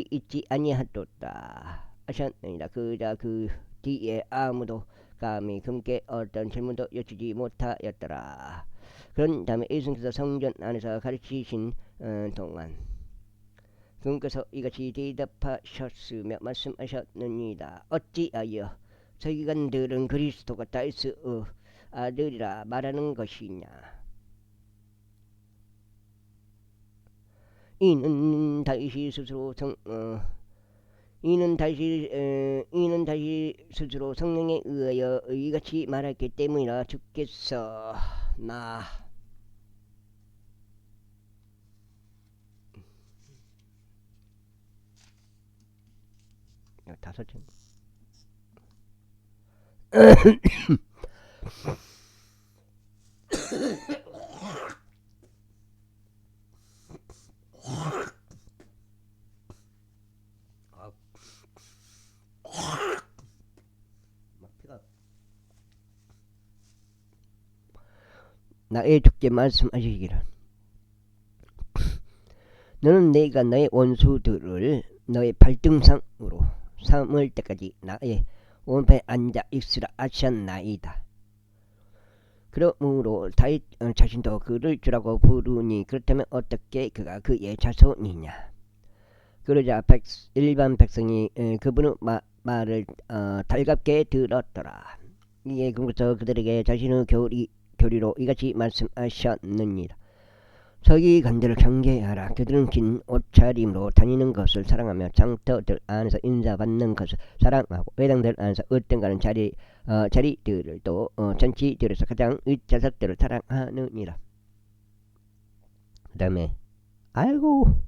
있지 아니하도다 하셨느니라. 그자 그 뒤에 아무도 감히 그분께 어떤 질문도 여쭈지 못하였더라. 그런 다음에 예수님께서 성전 안에서 가르치신 동안 그분께서 이같이 대답하셨으며 말씀하셨느니라. 어찌하여 서기관들은 그리스도가 다윗의 아들이라 말하는 것이냐. 이는 다윗이 스스로 성령에 의하여 이같이 말했기 때문이라. 주께서 나 다섯 장 나의 주께 말씀하시기를 너는 내가 너의 원수들을 너의 발등상으로 삼을 때까지 나의 오른편에 앉아 있으라 하셨나이다. 그러므로 다윗 자신도 그를 주라고 부르니 그렇다면 어떻게 그가 그의 자손이냐. 그러자 일반 백성이 그분의 말을 달갑게 들었더라. 이에 그분께서 그들에게 자신의 교리로 이같이 말씀하셨느니라. 서기관들을 경계하라. 그들은 긴 옷차림으로 다니는 것을 사랑하며 장터들 안에서 인사받는 것을 사랑하고 회당들 안에서 으뜸가는 자리들을 또 전치들에서 가장 윗좌석들을 사랑하느니라. 그 다음에 아이고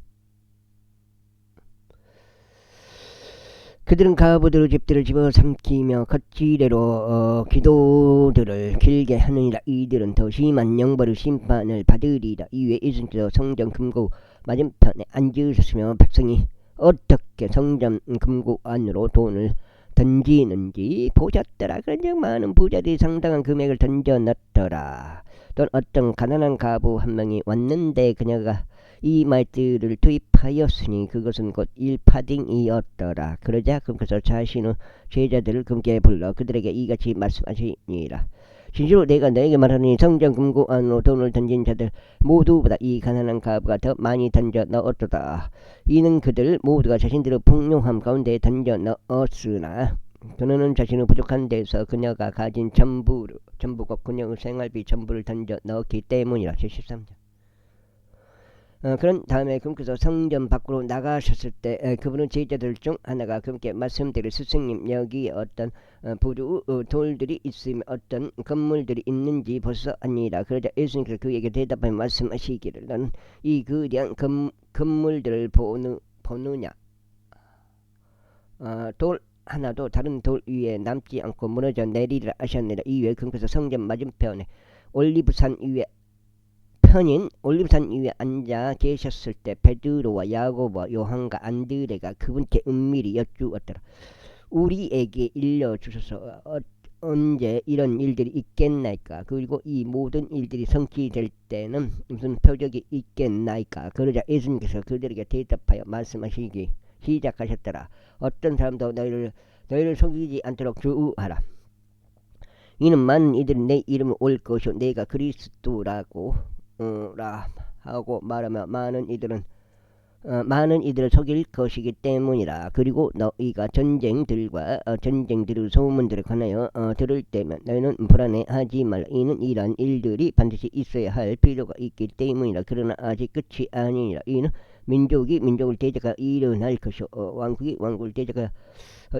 그들은 가부들의 집들을 집어삼키며 겉지레로 기도들을 길게 하느니라. 이들은 더 심한 영벌의 심판을 받으리라. 이외에 이순께서 성전 금고 맞은편에 앉으셨으며 백성이 어떻게 성전 금고 안으로 돈을 던지는지 보셨더라. 그러니 많은 부자들이 상당한 금액을 던져놨더라. 또 어떤 가난한 가부 한 명이 왔는데 그녀가 이 말들을 투입하였으니 그것은 곧 일파딩이었더라. 그러자 금께서 자신의 제자들을 금께 불러 그들에게 이같이 말씀하시니라. 진실로 내가 너에게 말하니 성전 금고 안으로 돈을 던진 자들 모두보다 이 가난한 가부가 더 많이 던져 넣었도다. 이는 그들 모두가 자신들의 풍요함 가운데 던져 넣었으나 그녀는 자신의 부족한 데서 그녀가 가진 전부가 그녀의 생활비 전부를 던져 넣었기 때문이라. 73절. 그런 다음에 금께서 성전 밖으로 나가셨을 때 그분은 제자들 중 하나가 금께 말씀드릴 스승님 여기에 어떤 부두 돌들이 있으면 어떤 건물들이 있는지 보소 아니라. 그러자 예수님께서 그에게 대답하여 말씀하시기를 너는 이 거대한 건물들을 보느냐. 돌 하나도 다른 돌 위에 남지 않고 무너져 내리리라 하셨느니라. 이외에 금께서 성전 맞은편에 올리브산 위에 앉아 계셨을 때 베드로와 야고보와 요한과 안드레가 그분께 은밀히 여쭈었더라. 우리에게 일러주소서. 언제 이런 일들이 있겠나이까? 그리고 이 모든 일들이 성취될 때는 무슨 표적이 있겠나이까? 그러자 예수님께서 그들에게 대답하여 말씀하시기 시작하셨더라. 어떤 사람도 너희를 속이지 않도록 주의하라. 이는 많은 이들이 내 이름을 올 것이요 내가 그리스도라고 하고 말하며 많은 이들을 속일 것이기 때문이라. 그리고 너희가 전쟁들의 소문들을 관하여 들을 때면 너희는 불안해하지 말라. 이는 이러한 일들이 반드시 있어야 할 필요가 있기 때문이라. 그러나 아직 끝이 아니니라. 이는 민족이 민족을 대적하여 일어날 것이요 왕국이 왕국을 대적하여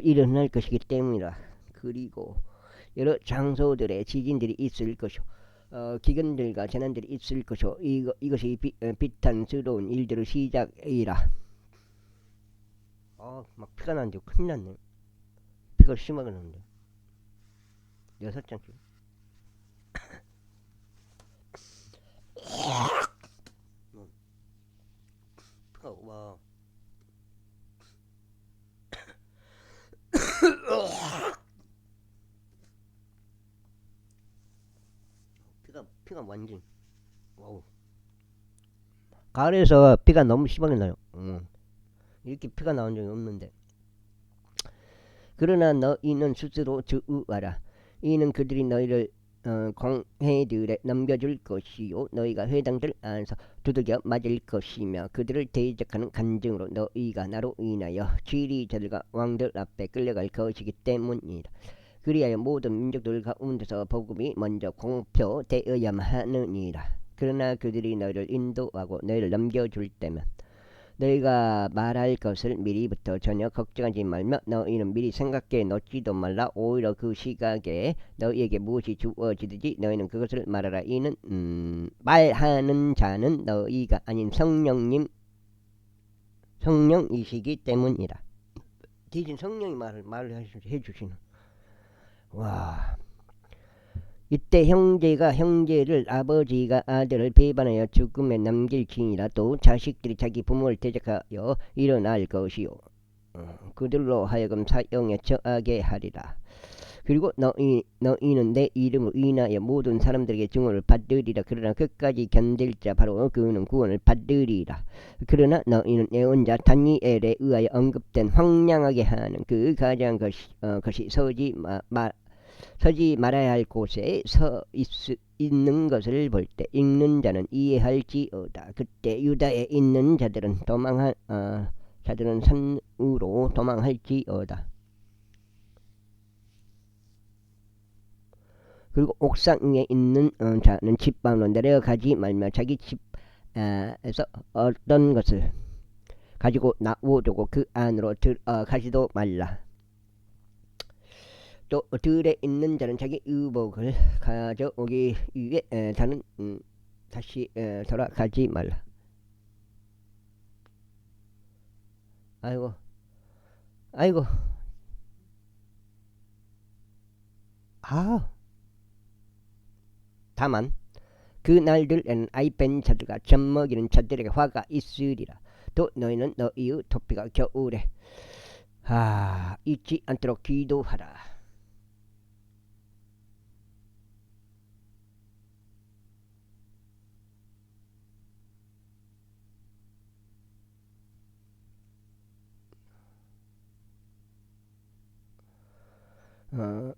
일어날 것이기 때문이라. 그리고 여러 장소들의 지진들이 있을 것이요 기근들과 재난들이 있을 것이요 이것이 비탄스러운 일들의 시작이라. 막 피가 나는데 큰일 났네. 피가 심하게 나는데 6장씩 피가 와 피가 완전 와우. 가을에서 피가 너무 심하게 나요. 이렇게 피가 나온 적이 없는데. 그러나 너희는 스스로 주의하라. 이는 그들이 너희를 공회들에 넘겨줄 것이요 너희가 회당들 안에서 두들겨 맞을 것이며 그들을 대적하는 간증으로 너희가 나로 인하여 지리자들과 왕들 앞에 끌려갈 것이기 때문이라. 그리하여 모든 민족들 가운데서 복음이 먼저 공표되어야만 하느니라. 그러나 그들이 너희를 인도하고 너희를 넘겨줄 때면 너희가 말할 것을 미리부터 전혀 걱정하지 말며 너희는 미리 생각해 놓지도 말라. 오히려 그 시각에 너희에게 무엇이 주어지든지 너희는 그것을 말하라. 이는 말하는 자는 너희가 아닌 성령이시기 때문이라. 대신 성령이 말을 해주시는. 와. 이때 형제가 형제를 아버지가 아들을 배반하여 죽음에 남길지니라. 또 자식들이 자기 부모를 대적하여 일어날 것이요 그들로 하여금 사형에 처하게 하리라. 그리고 너희는 내 이름으로 인하여 모든 사람들에게 증언을 받으리라. 그러나 끝까지 견딜 자 바로 그는 구원을 받으리라. 그러나 너희는 예언자 다니엘에 의하여 언급된 황량하게 하는 그 가장 것이 서지 말아야 할 곳에 있는 것을 볼 때 읽는 자는 이해할지어다. 그때 유다에 있는 자들은 산으로 도망할지어다. 그리고 옥상 위에 있는 자는 집방으로 내려가지 말며 자기 집에서 어떤 것을 가지고 나오려고 그 안으로 들어가지도 말라. 또 들에 있는 자는 자기 의복을 가져오기 위해 다시 돌아가지 말라. 아이고 다만 그 날들에는 아이 뺀 자들과 젖먹이는 자들에게 화가 있으리라. 또 너희는 너희의 토피가 겨울에 잊지 않도록 기도하라.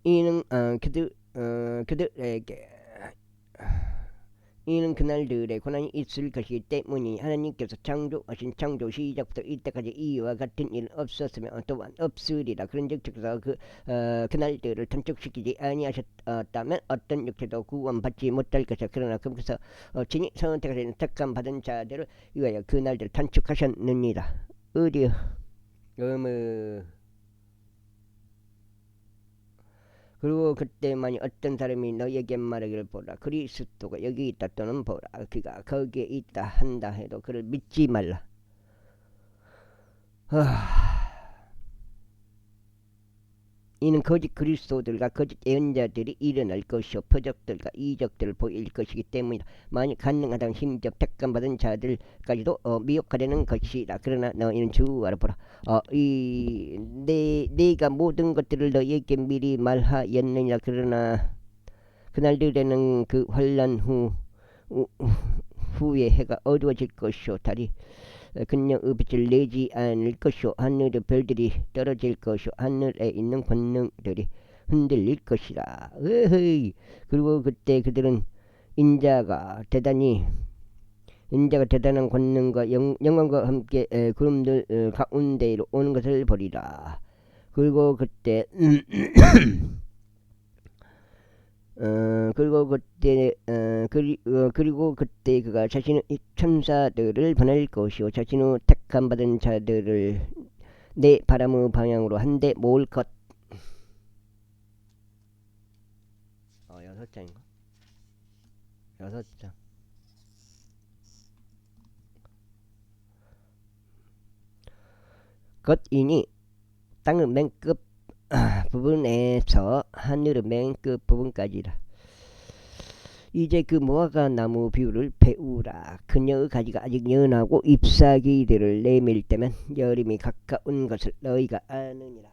이는 그들에게 이는 그날들의 고난이 있을 것이기 때문이니 하나님께서 창조하신 창조 시작부터 이때까지 이와 같은 일은 없었으며 또한 없으리라. 그런즉 주께서 그날들을 단축시키지 아니하셨다면 어떤 육체도 구원받지 못할 것이라. 그러나 그분께서 친히 선택하신 택함받은 자들을 위하여 그날들을 단축하셨느니라. 어디요? 그리고 그때만이 어떤 사람이 너에게 말하기를 보라, 그리스도가 여기 있다 또는 보라, 그가 거기에 있다 한다 해도 그를 믿지 말라. 이는 거짓 그리스도들과 거짓 예언자들이 일어날 것이요 표적들과 이적들을 보일 것이기 때문이다. 만일 가능하다면 심지어 택감받은 자들까지도 미혹하려는 것이라. 그러나 너희는 주 알아보라. 내가 모든 것들을 너희에게 미리 말하였느니라. 그러나 그날들에는 그 환난 후에 해가 어두워질 것이요 달이 근영의 빛을 내지 않을 것이요 하늘의 별들이 떨어질 것이요 하늘에 있는 권능들이 흔들릴 것이라. 그리고 그때 그들은 인자가 대단한 권능과 영광과 함께 구름들 가운데로 오는 것을 보리라. 그리고 그때 그리고 그때 그가 자신의 천사들을 보낼 것이요 자신의 택함 받은 자들을 내 바람의 방향으로 한데 모을 것. 6장인가? 6장. 것이니 땅의 맨 끝 부분에서 하늘의 맨 끝 부분까지라. 이제 그 무화과 나무 비율을 배우라. 그녀의 가지가 아직 연하고 잎사귀들을 내밀 때면 여름이 가까운 것을 너희가 아느니라.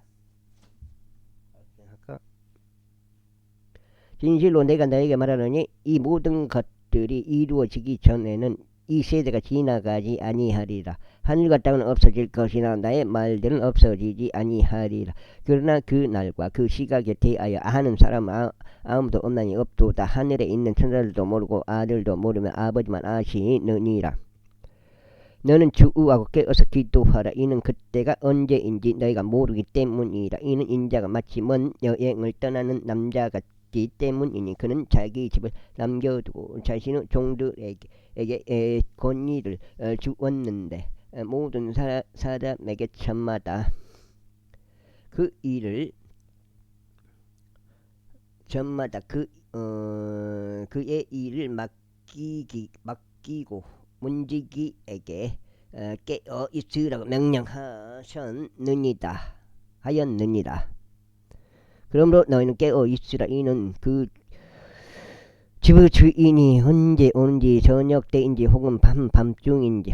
진실로 내가 너에게 말하노니 이 모든 것들이 이루어지기 전에는 이 세대가 지나가지 아니하리라. 하늘과 땅은 없어질 것이나 나의 말들은 없어지지 아니하리라. 그러나 그 날과 그 시각에 대하여 아는 사람은 아무도 없나니 없도다. 하늘에 있는 천사들도 모르고 아들도 모르며 아버지만 아시느니라. 너는 주우하고 깨어서 기도하라. 이는 그때가 언제인지 너희가 모르기 때문이라. 이는 인자가 마치 먼 여행을 떠나는 남자 같기 때문이니 그는 자기 집을 남겨두고 자신의 종들에게 권위를 주었는데 모든 사람에게 저마다 그의 일을 맡기고 문지기에게 깨어 있으라고 명령하였느니라. 그러므로 너희는 깨어 있으라. 이는 그 집의 주인이 언제 오는지 저녁 때인지 혹은 한밤중인지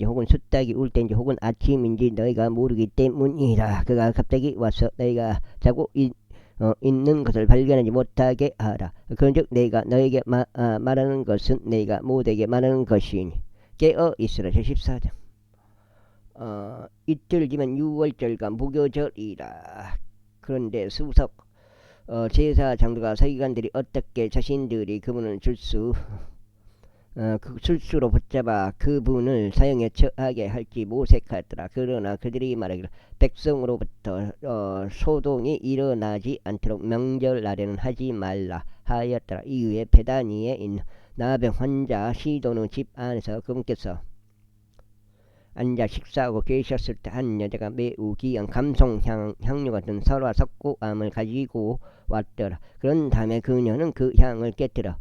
혹은 숫닭이 울 때인지 혹은 아침인지 너희가 모르기 때문이라. 그가 갑자기 와서 너희가 자고 있는 것을 발견하지 못하게 하라. 그런즉 내가 너에게 말하는 것은 내가 모두에게 말하는 것이니 깨어 있으라. 제14장. 이틀 뒤면 유월절과 무교절이라. 그런데 수석 제사 장로가 서기관들이 어떻게 자신들이 그분을 술수로 붙잡아 그분을 사형에 처하게 할지 모색하더라. 그러나 그들이 말하기를 백성으로부터 소동이 일어나지 않도록 명절날에는 하지 말라 하였더라. 이후에 베다니에 있는 나병 환자 시돈의 집 안에서 그분께서 앉아 식사하고 계셨을 때 한 여자가 매우 귀한 감송 향료 같은 설화 석고암을 가지고 왔더라. 그런 다음에 그녀는 그 향을 깨뜨려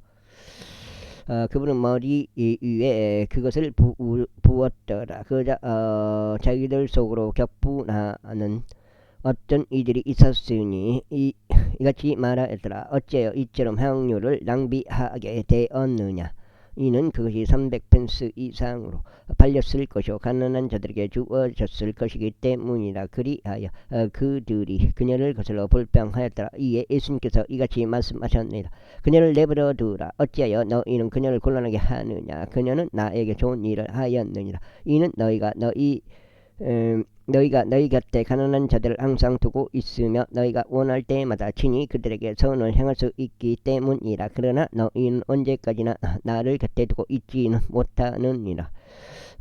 그분은 머리 위에 그것을 부었더라. 그러자 자기들 속으로 격분하는 어떤 이들이 있었으니 이같이 말하였더라. 어째여 이처럼 향유를 낭비하게 되었느냐. 이는 그것이 300펜스 이상으로 팔렸을 것이요 가난한 자들에게 주어졌을 것이기 때문이라. 그리하여 그들이 그녀를 거슬러 불평하였더라. 이에 예수님께서 이같이 말씀하셨느니라. 그녀를 내버려 두라. 어찌하여 너희는 그녀를 곤란하게 하느냐. 그녀는 나에게 좋은 일을 하였느니라. 이는 너희가 너희 곁에 가난한 자들을 항상 두고 있으며 너희가 원할 때마다 친히 그들에게 선을 행할 수 있기 때문이라. 그러나 너희는 언제까지나 나를 곁에 두고 있지는 못하느니라.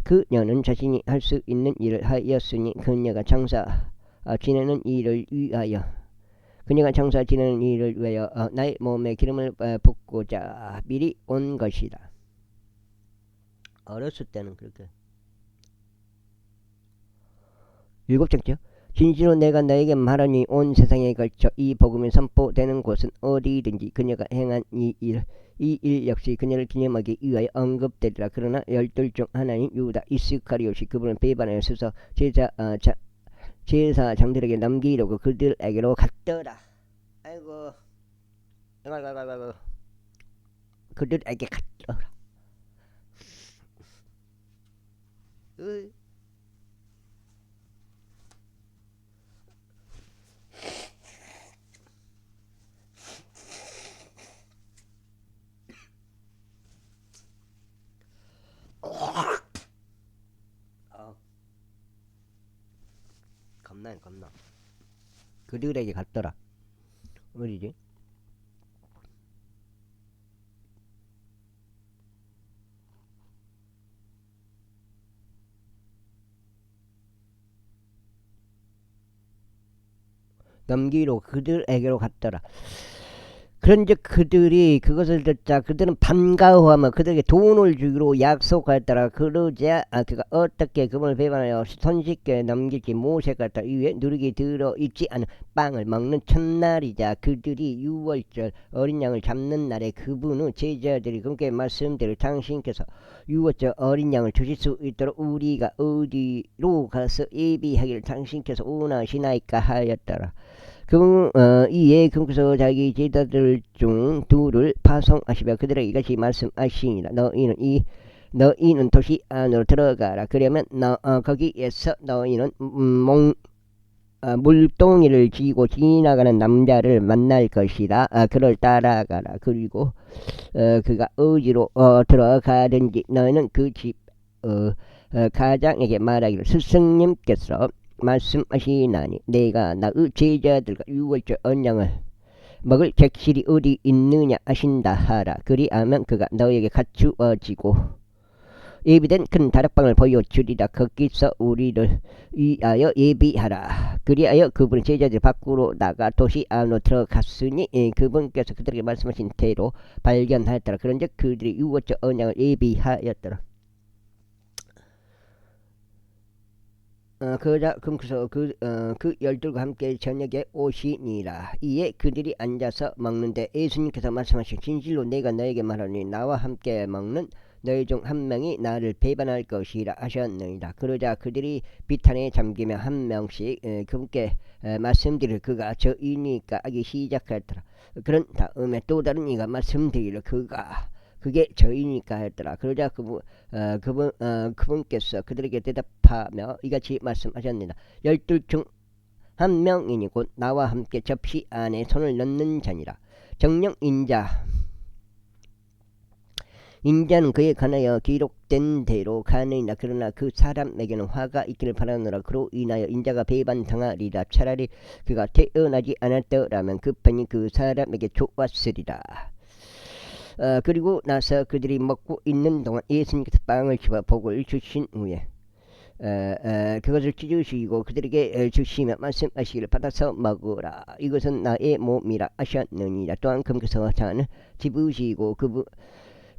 그녀는 자신이 할 수 있는 일을 하였으니 그녀가 장사 지내는 일을 위하여 나의 몸에 기름을 붓고자 미리 온 것이다. 어렸을 때는 그렇게. 7장째. 진실로 내가 너에게 말하니 온 세상에 걸쳐 이 복음이 선포되는 곳은 어디든지 그녀가 행한 이 일 역시 그녀를 기념하기 위하여 언급되리라. 그러나 12 중 하나인 유다 이스카리옷이 그분을 배반하여 서서 제사장들에게 남기려고 그들에게로 갔더라. 아이고 그들에게 갔더라. 겁나. 그들에게 갔더라. 어디지? 넘기로 그들에게로 갔더라. 그런즉 그들이 그것을 듣자 그들은 반가워하며 그들에게 돈을 주기로 약속하였더라. 그러자 그가 어떻게 그분을 배반하여 손쉽게 넘길지 모세가 다 위에 누룩이 들어있지 않은 빵을 먹는 첫날이자 그들이 유월절 어린 양을 잡는 날에 그분은 제자들이 그분께 말씀드릴 당신께서 유월절 어린 양을 주실 수 있도록 우리가 어디로 가서 예비하기를 당신께서 원하시나이까 하였더라. 이에 그분께서 자기 제자들 중 둘을 파송하시며 그들에게 이같이 말씀하시니라. 너희는 도시 안으로 들어가라. 그러면 거기에서 너희는 물동이를 쥐고 지나가는 남자를 만날 것이다. 그를 따라가라. 그리고 그가 어디로 들어가든지 너희는 그 집 가장에게 말하기를 스승님께서 말씀하시나니 내가 나의 제자들과 유월절 언양을 먹을 객실이 어디 있느냐 하신다 하라. 그리하면 그가 너에게 갖추어지고 예비된 큰 다락방을 보여주리라. 거기서 우리를 위하여 예비하라. 그리하여 그분의 제자들이 밖으로 나가 도시 안으로 들어갔으니 그분께서 그들에게 말씀하신 대로 발견하였더라. 그런즉 그들이 유월절 언양을 예비하였더라. 그래서 그 12과 함께 저녁에 오시니라. 이에 그들이 앉아서 먹는데 예수님께서 말씀하시고 진실로 내가 너에게 말하니 나와 함께 먹는 너희 중 한 명이 나를 배반할 것이라 하셨느니라. 그러자 그들이 비탄에 잠기며 한 명씩 그분께 말씀드릴 그가 저이니까 하기 시작하였더라. 그런 다음에 또 다른 이가 말씀드리려 그게 저이니까 했더라. 그러자 그분께서 그들에게 대답하며 이같이 말씀하셨느니라. 12 중 한 명이니 곧 나와 함께 접시 안에 손을 넣는 자니라. 정령 인자는 그에 관하여 기록된 대로 가느니라. 그러나 그 사람에게는 화가 있기를 바라노라. 그로 인하여 인자가 배반당하리라. 차라리 그가 태어나지 않았더라면 급하니 그 사람에게 좋았으리라. 그리고 나서 그들이 먹고 있는 동안 예수님께서 빵을 집어 복을 주신 후에 그것을 찢으시고 그들에게 주시며 말씀하시기를 받아서 먹으라. 이것은 나의 몸이라 하셨느니라. 또한 그분께서 잔을 집으시고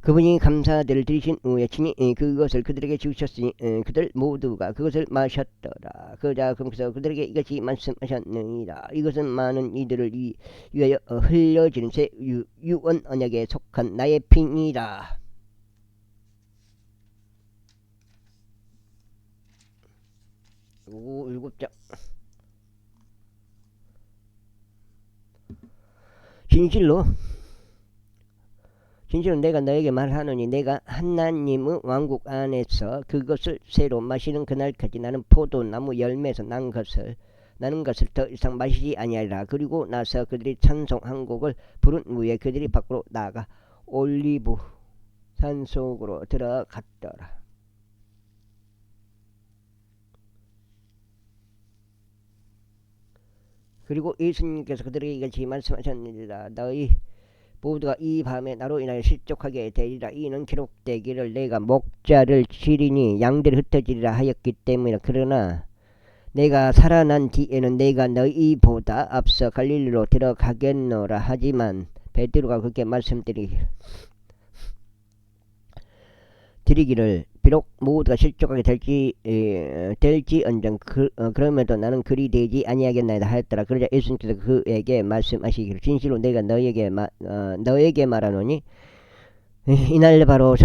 그분이 감사들을 드리신 후에 친히 그것을 그들에게 주셨으니 그들 모두가 그것을 마셨더라. 그러자 그분께서 그들에게 이같이 말씀하셨느니라. 이것은 많은 이들을 위하여 흘려지는 새 유언 언약에 속한 나의 피니라. 7장. 진실로 내가 너에게 말하노니 내가 하나님의 왕국 안에서 그것을 새로 마시는 그날까지 나는 포도나무 열매에서 나는 것을 더 이상 마시지 아니하리라. 그리고 나서 그들이 찬송 한 곡을 부른 후에 그들이 밖으로 나가 올리브 산 속으로 들어갔더라. 그리고 예수님께서 그들에게 이같이 말씀하셨느니라. 너희 모두가 이 밤에 나로 인하여 실족하게 되리라. 이는 기록되기를 내가 목자를 치리니 양들이 흩어지리라 하였기 때문이라. 그러나 내가 살아난 뒤에는 내가 너희보다 앞서 갈릴리로 들어가겠노라. 하지만 베드로가 그렇게 말씀드리기를 비록 모두가 실족하게 될지언정 그럼에도 나는 그리 되지 아니하겠나이다 하였더라. 그러자 예수님께서 그에게 말씀하시기를 진실로 내가 너에게 말하노니 이날 밤에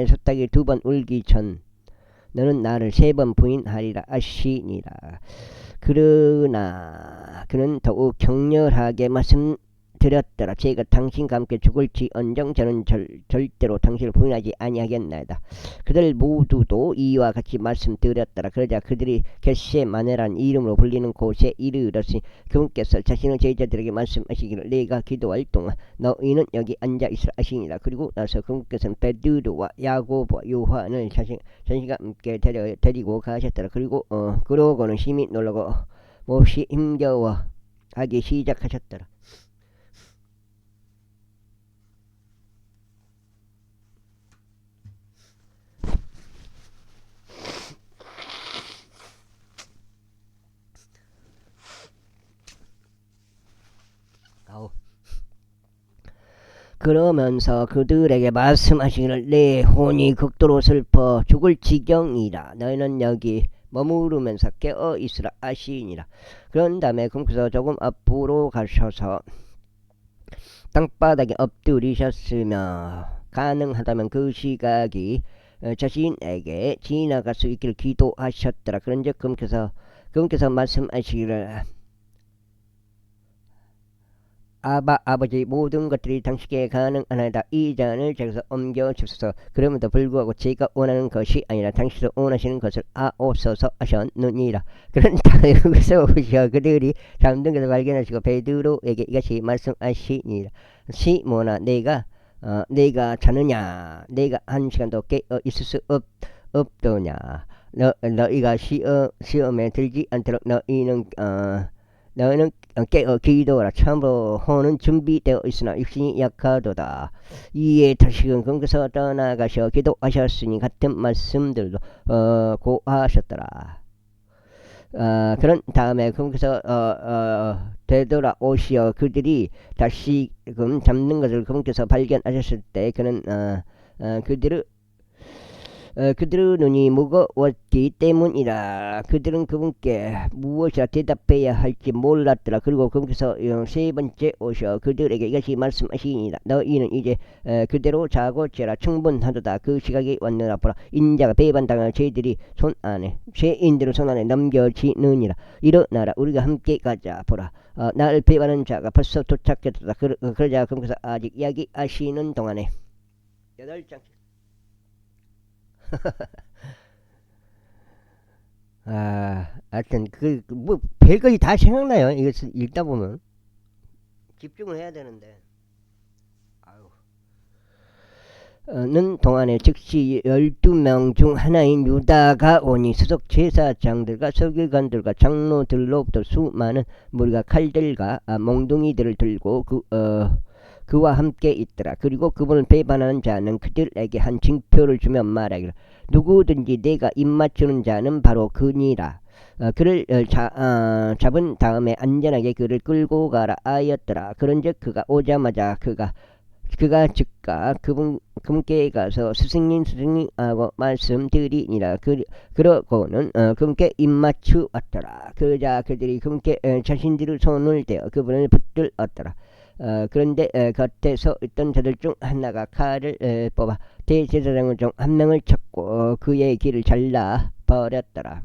솥닭이 2번 울기 전 너는 나를 3번 부인하리라 하시니라. 그러나 그는 더욱 격렬하게 말씀드렸더라. 제가 당신과 함께 죽을지언정 저는 절대로 당신을 부인하지 아니하겠나이다. 그들 모두도 이와 같이 말씀드렸더라. 그러자 그들이 겟세마네라는 이름으로 불리는 곳에 이르렀으니 그분께서 자신의 제자들에게 말씀하시기를 내가 기도할 동안 너희는 여기 앉아 있으라 하시니라. 그리고 나서 그분께서는 베드로와 야고보와 요한을 자신과 함께 데리고 가셨더라. 그러고는 심히 놀라고 몹시 힘겨워 하기 시작하셨더라. 그러면서 그들에게 말씀하시기를 내 혼이 극도로 슬퍼 죽을 지경이라. 너희는 여기 머무르면서 깨어 있으라 하시니라. 그런 다음에 그분께서 조금 앞으로 가셔서 땅바닥에 엎드리셨으며 가능하다면 그 시각이 자신에게 지나갈 수 있기를 기도하셨더라. 그런즉 그분께서 말씀하시기를 아버지 모든 것들이 당신께 가능하나이다. 이 잔을 제게서 옮겨주소서. 그럼에도 불구하고 제가 원하는 것이 아니라 당신이 원하시는 것을 하옵소서 하셨느니라. 그런다 여기서 오셔 그들이 잠든 것을 발견하시고 베드로에게 이같이 말씀하시니라. 시몬아 내가 자느냐. 내가 1시간도 깨어 있을 수 없더냐. 너희가 시험에 들지 않도록 너희는 깨어 기도하라. 참으로 혼은 준비되어 있으나 육신이 약하도다. 이에 다시금 그분께서 떠나가셔 기도하셨으니 같은 말씀들도 고하셨더라. 그런 다음에 그분께서 되돌아오시어 그들이 다시금 잡는 것을 그분께서 발견하셨을 때 그는 그들의 눈이 무거웠기 때문이라. 그들은 그분께 무엇이라 대답해야 할지 몰랐더라. 그리고 그분께서 3번째 오셔 그들에게 이것이 말씀하시니라. 너희는 이제 그대로 자고 죄라 충분하도다. 그 시각이 왔느라 보라. 인자가 배반당한 죄인들의 손 안에 넘겨지느니라. 일어나라 우리가 함께 가자. 보라 나를 배반하는 자가 벌써 도착했다. 그러자 그분께서 아직 이야기하시는 동안에 8장 하여튼 뭐 별것이 다 생각나요. 이거 읽다 보면 집중을 해야 되는데 는 동안에 즉시 12명 중 하나인 유다가 오니 수석 제사장들과 서기관들과 장로들로부터 수많은 무리가 칼들과 몽둥이들을 들고 그와 함께 있더라. 그리고 그분을 배반하는 자는 그들에게 한 징표를 주며 말하기를 누구든지 내가 입맞추는 자는 바로 그니라. 그를 잡은 다음에 안전하게 그를 끌고 가라 하였더라. 그런즉 그가 오자마자 그가 즉각 그분께 가서 스승님 하고 말씀드리니라. 그러고는 그분께 입맞추었더라. 그러자 그들이 그분께 자신들의 손을 대어 그분을 붙들었더라. 그런데 곁에 서 있던 자들 중 하나가 칼을 뽑아 대제사장 중 한 명을 찾고 그의 귀를 잘라 버렸더라.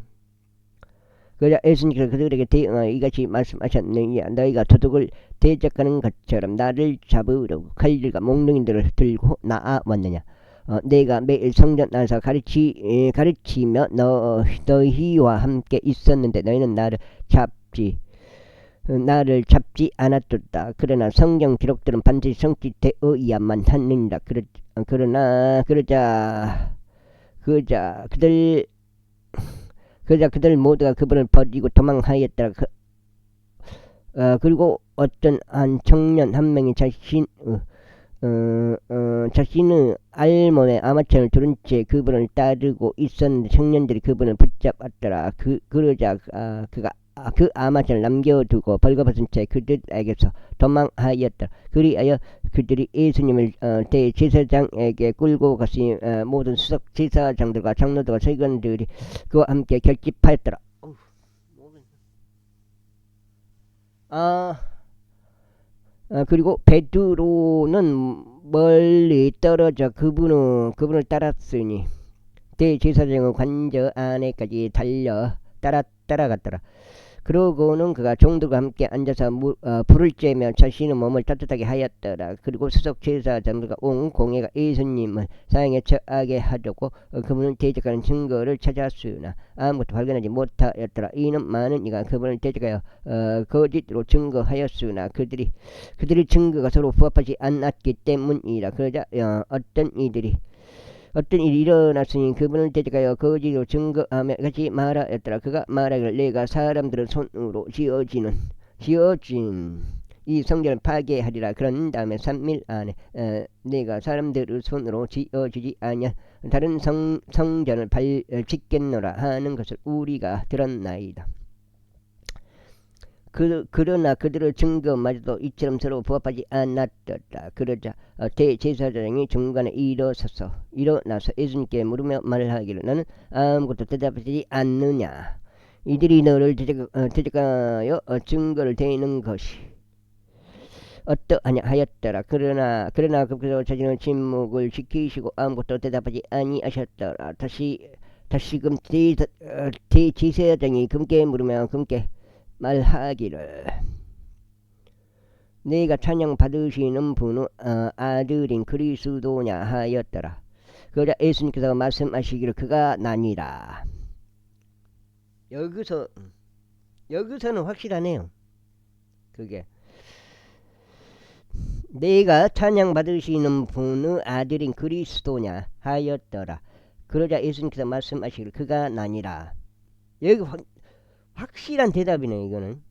그러자 예수님께서 그들에게 이같이 말씀하셨느니라. 너희가 도둑을 대적하는 것처럼 나를 잡으려고 칼들과 몽둥이들을 들고 나아왔느냐. 내가 매일 성전 안에서 가르치며 너희와 함께 있었는데 너희는 나를 잡지 않았도다. 그러나 성경 기록들은 반드시 성취되어야만 하느니라. 그러자 그들 모두가 그분을 버리고 도망하였더라. 그리고 어떤 한 청년 한 명이 자신의 알몸에 아마천을 두른 채 그분을 따르고 있었는데 청년들이 그분을 붙잡았더라. 그러자 그가 그 아마천을 남겨두고 벌거벗은 채 그들에게서 도망하였더라. 그리하여 그들이 예수님을 대제사장에게 끌고 갔으니 모든 수석 제사장들과 장로들과 서기관들이 그와 함께 결집하였더라. 그리고 베드로는 멀리 떨어져 그분을 따랐으니 대제사장은 관저 안에까지 달려 따라갔더라. 그러고는 그가 종들과 함께 앉아서 불을 쬐며 자신의 몸을 따뜻하게 하였더라. 그리고 수석 제사장들과 온 공회가 예수님을 사형에 처하게 하려고 그분을 대적하는 증거를 찾았으나 아무것도 발견하지 못하였더라. 이는 많은 이가 그분을 대적하여 거짓으로 증거하였으나 그들의 증거가 서로 부합하지 않았기 때문이라. 그러자 어떤 일이 일어났으니 그분을 대적하여 거짓으로 증거하며 같이 말하였더라. 그가 말하기를 내가 사람들의 손으로 지어진 이 성전을 파괴하리라. 그런 다음에 3일 안에 내가 사람들의 손으로 지어지지 아니한 다른 성전을 짓겠노라 하는 것을 우리가 들었나이다. 그러나 그들의 증거마저도 이처럼 서로 부합하지 않았더라. 그러자 대제사장이 중간에 일어나서 예수님께 물으며 말하기를 너는 아무것도 대답하지 않느냐. 이들이 너를 대적하여 증거를 대는 것이 어떠하냐 하였더라. 그러나 그께서 자신의 침묵을 지키시고 아무것도 대답하지 아니하셨더라. 다시금 대제사장이 그분께 물으며 그분께 말하기를 내가 찬양 받으시는 분의 아들인 그리스도냐 하였더라. 그러자 예수님께서 말씀하시기를 그가 나니라. 여기서는 확실하네요. 그게 내가 찬양 받으시는 분의 아들인 그리스도냐 하였더라. 그러자 예수님께서 말씀하시기를 그가 나니라. 여기 확실한 대답이네. 이거는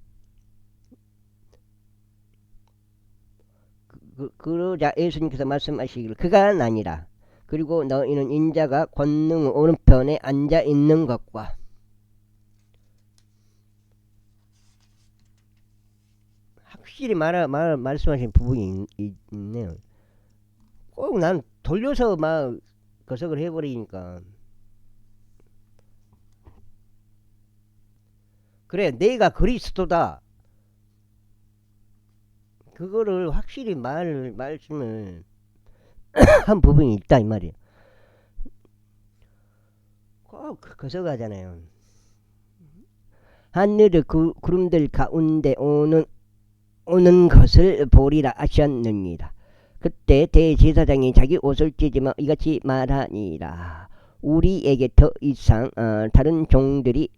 그러자 예수님께서 말씀하시기를 그가 나니라. 그리고 너희는 인자가 권능 오른편에 앉아 있는 것과 확실히 말씀하신 부분이 있네요. 꼭 난 돌려서 막 거석을 해버리니까. 그래 내가 그리스도다. 그거를 확실히 말씀을 한 부분이 있다 이 말이에요. 꼭 거석하잖아요. 하늘의 구름들 가운데 오는 것을 보리라 하셨느니라. 그때 대제사장이 자기 옷을 찢으며 이같이 말하니라. 우리에게 더 이상 다른 종들이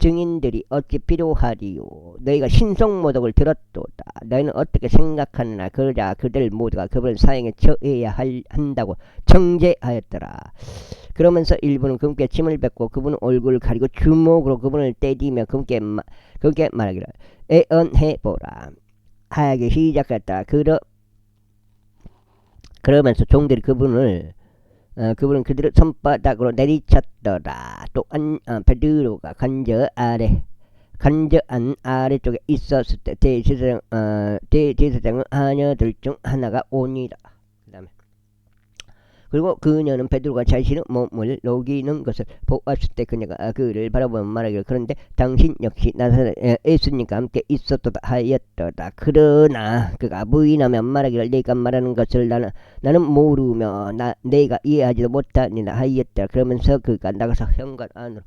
증인들이 어찌 필요하리요. 너희가 신성모독을 들었도다. 너희는 어떻게 생각하느냐. 그러자 그들 모두가 그분을 사형에 처해야 한다고 청제하였더라. 그러면서 일부는 그분께 침을 뱉고 그분의 얼굴을 가리고 주먹으로 그분을 때리며 그분께 말하기를 애언해보라 하기 시작했다. 그러면서 종들이 그분은 그들의 손바닥으로 내리쳤더라. 또한 베드로가 관저 안 아래쪽에 있었을 때 대제사장의 아녀들 중 하나가 오니라. 그다음에 그리고 그녀는 베드로가 자신의 몸을 녹이는 것을 보았을 때 그녀가 그를 바라보며 말하기를 그런데 당신 역시 나사렛 예수님과 함께 있었도다 하였도다. 그러나 그가 부인하며 말하기를 네가 말하는 것을 나는 모르며 내가 이해하지도 못하니라 하였다. 그러면서 그가 나가서 현관 안으로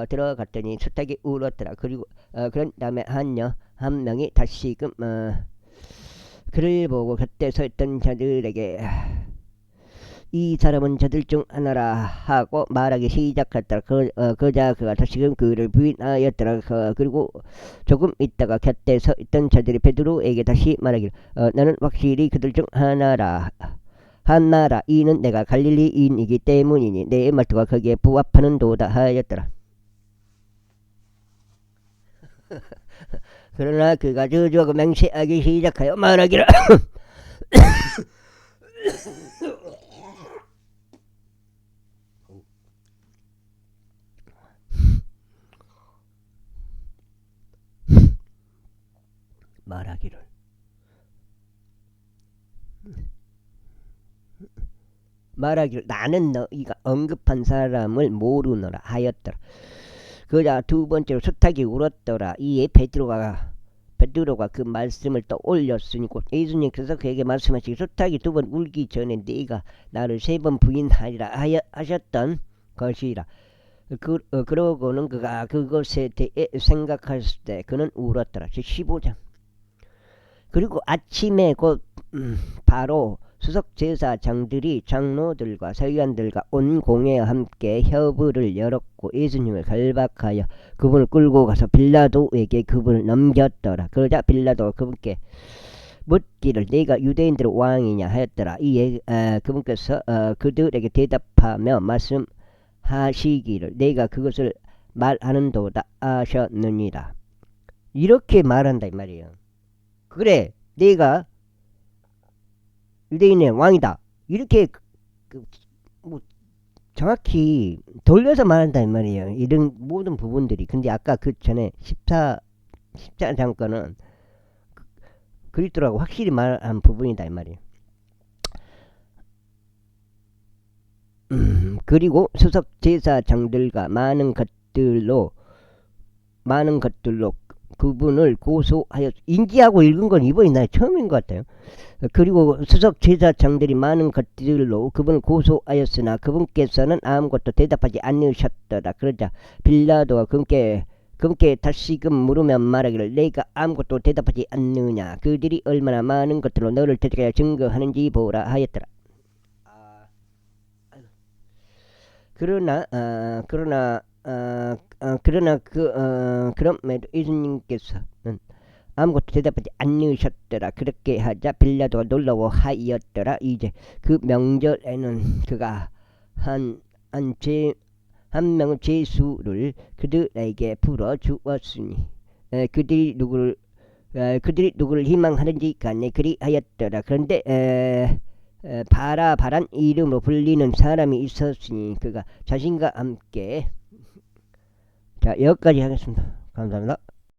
들어갔더니 수탉이 울었더라. 그리고 그런 다음에 한 명이 다시금 그를 보고 곁에 서 있던 자들에게 이 사람은 저들 중 하나라 하고 말하기 시작했더라. 그자 그가 다시금 그를 부인하였더라. 그리고 조금 있다가 곁에 서 있던 자들이 베드로에게 다시 말하기를 나는 확실히 그들 중 하나라. 이는 내가 갈릴리인이기 때문이니 내 말투가 거기에 부합하는 도다 하였더라. 그러나 그가 저주하고 맹세하기 시작하여 말하기를 나는 너희가 언급한 사람을 모르노라 하였더라. 그자 두 번째로 수탉이 울었더라. 이에 베드로가 그 말씀을 또 올렸으니 곧 예수님께서 그에게 말씀하시기 수탉이 두 번 울기 전에 네가 나를 세 번 부인하리라 하셨던 것이라. 그러고는 그가 그것에 대해 생각했을 때 그는 울었더라. 15장. 그리고 아침에 곧 바로 수석제사장들이 장로들과 서기관들과 온 공회와 함께 협의를 열었고 예수님을 결박하여 그분을 끌고 가서 빌라도에게 그분을 넘겼더라. 그러자 빌라도가 그분께 묻기를 네가 유대인들의 왕이냐 하였더라. 이에 그분께서 그들에게 대답하며 말씀하시기를 내가 그것을 말하는도다 하셨느니라. 이렇게 말한다 이 말이에요. 그래 네가 유대인의 왕이다. 이렇게 뭐 정확히 돌려서 말한다 이 말이에요. 이런 모든 부분들이. 근데 아까 그 전에 14장 거는 그리스도라고 확실히 말한 부분이다 이 말이에요. 그리고 수석 제사장들과 많은 것들로 그분을 고소하여 인지하고 읽은 건 이번이 나 처음인 것 같아요. 그리고 수석 제사장들이 많은 것들로 그분을 고소하였으나 그분께서는 아무것도 대답하지 않으셨더라. 그러자 빌라도가 그분께 다시금 물으며 말하기를 내가 아무것도 대답하지 않느냐. 그들이 얼마나 많은 것들로 너를 대적하여 증거하는지 보라 하였더라. 그럼에도 예수님께서는 아무것도 대답하지 않으셨더라. 그렇게 하자 빌라도가 놀라워하였더라. 이제 그 명절에는 그가 한 명의 죄수를 그들에게 풀어 주었으니 그들이 누구를 희망하는지 간에 그리하였더라. 그런데 바라바란 이름으로 불리는 사람이 있었으니 그가 자신과 함께 자 여기까지 하겠습니다. 감사합니다.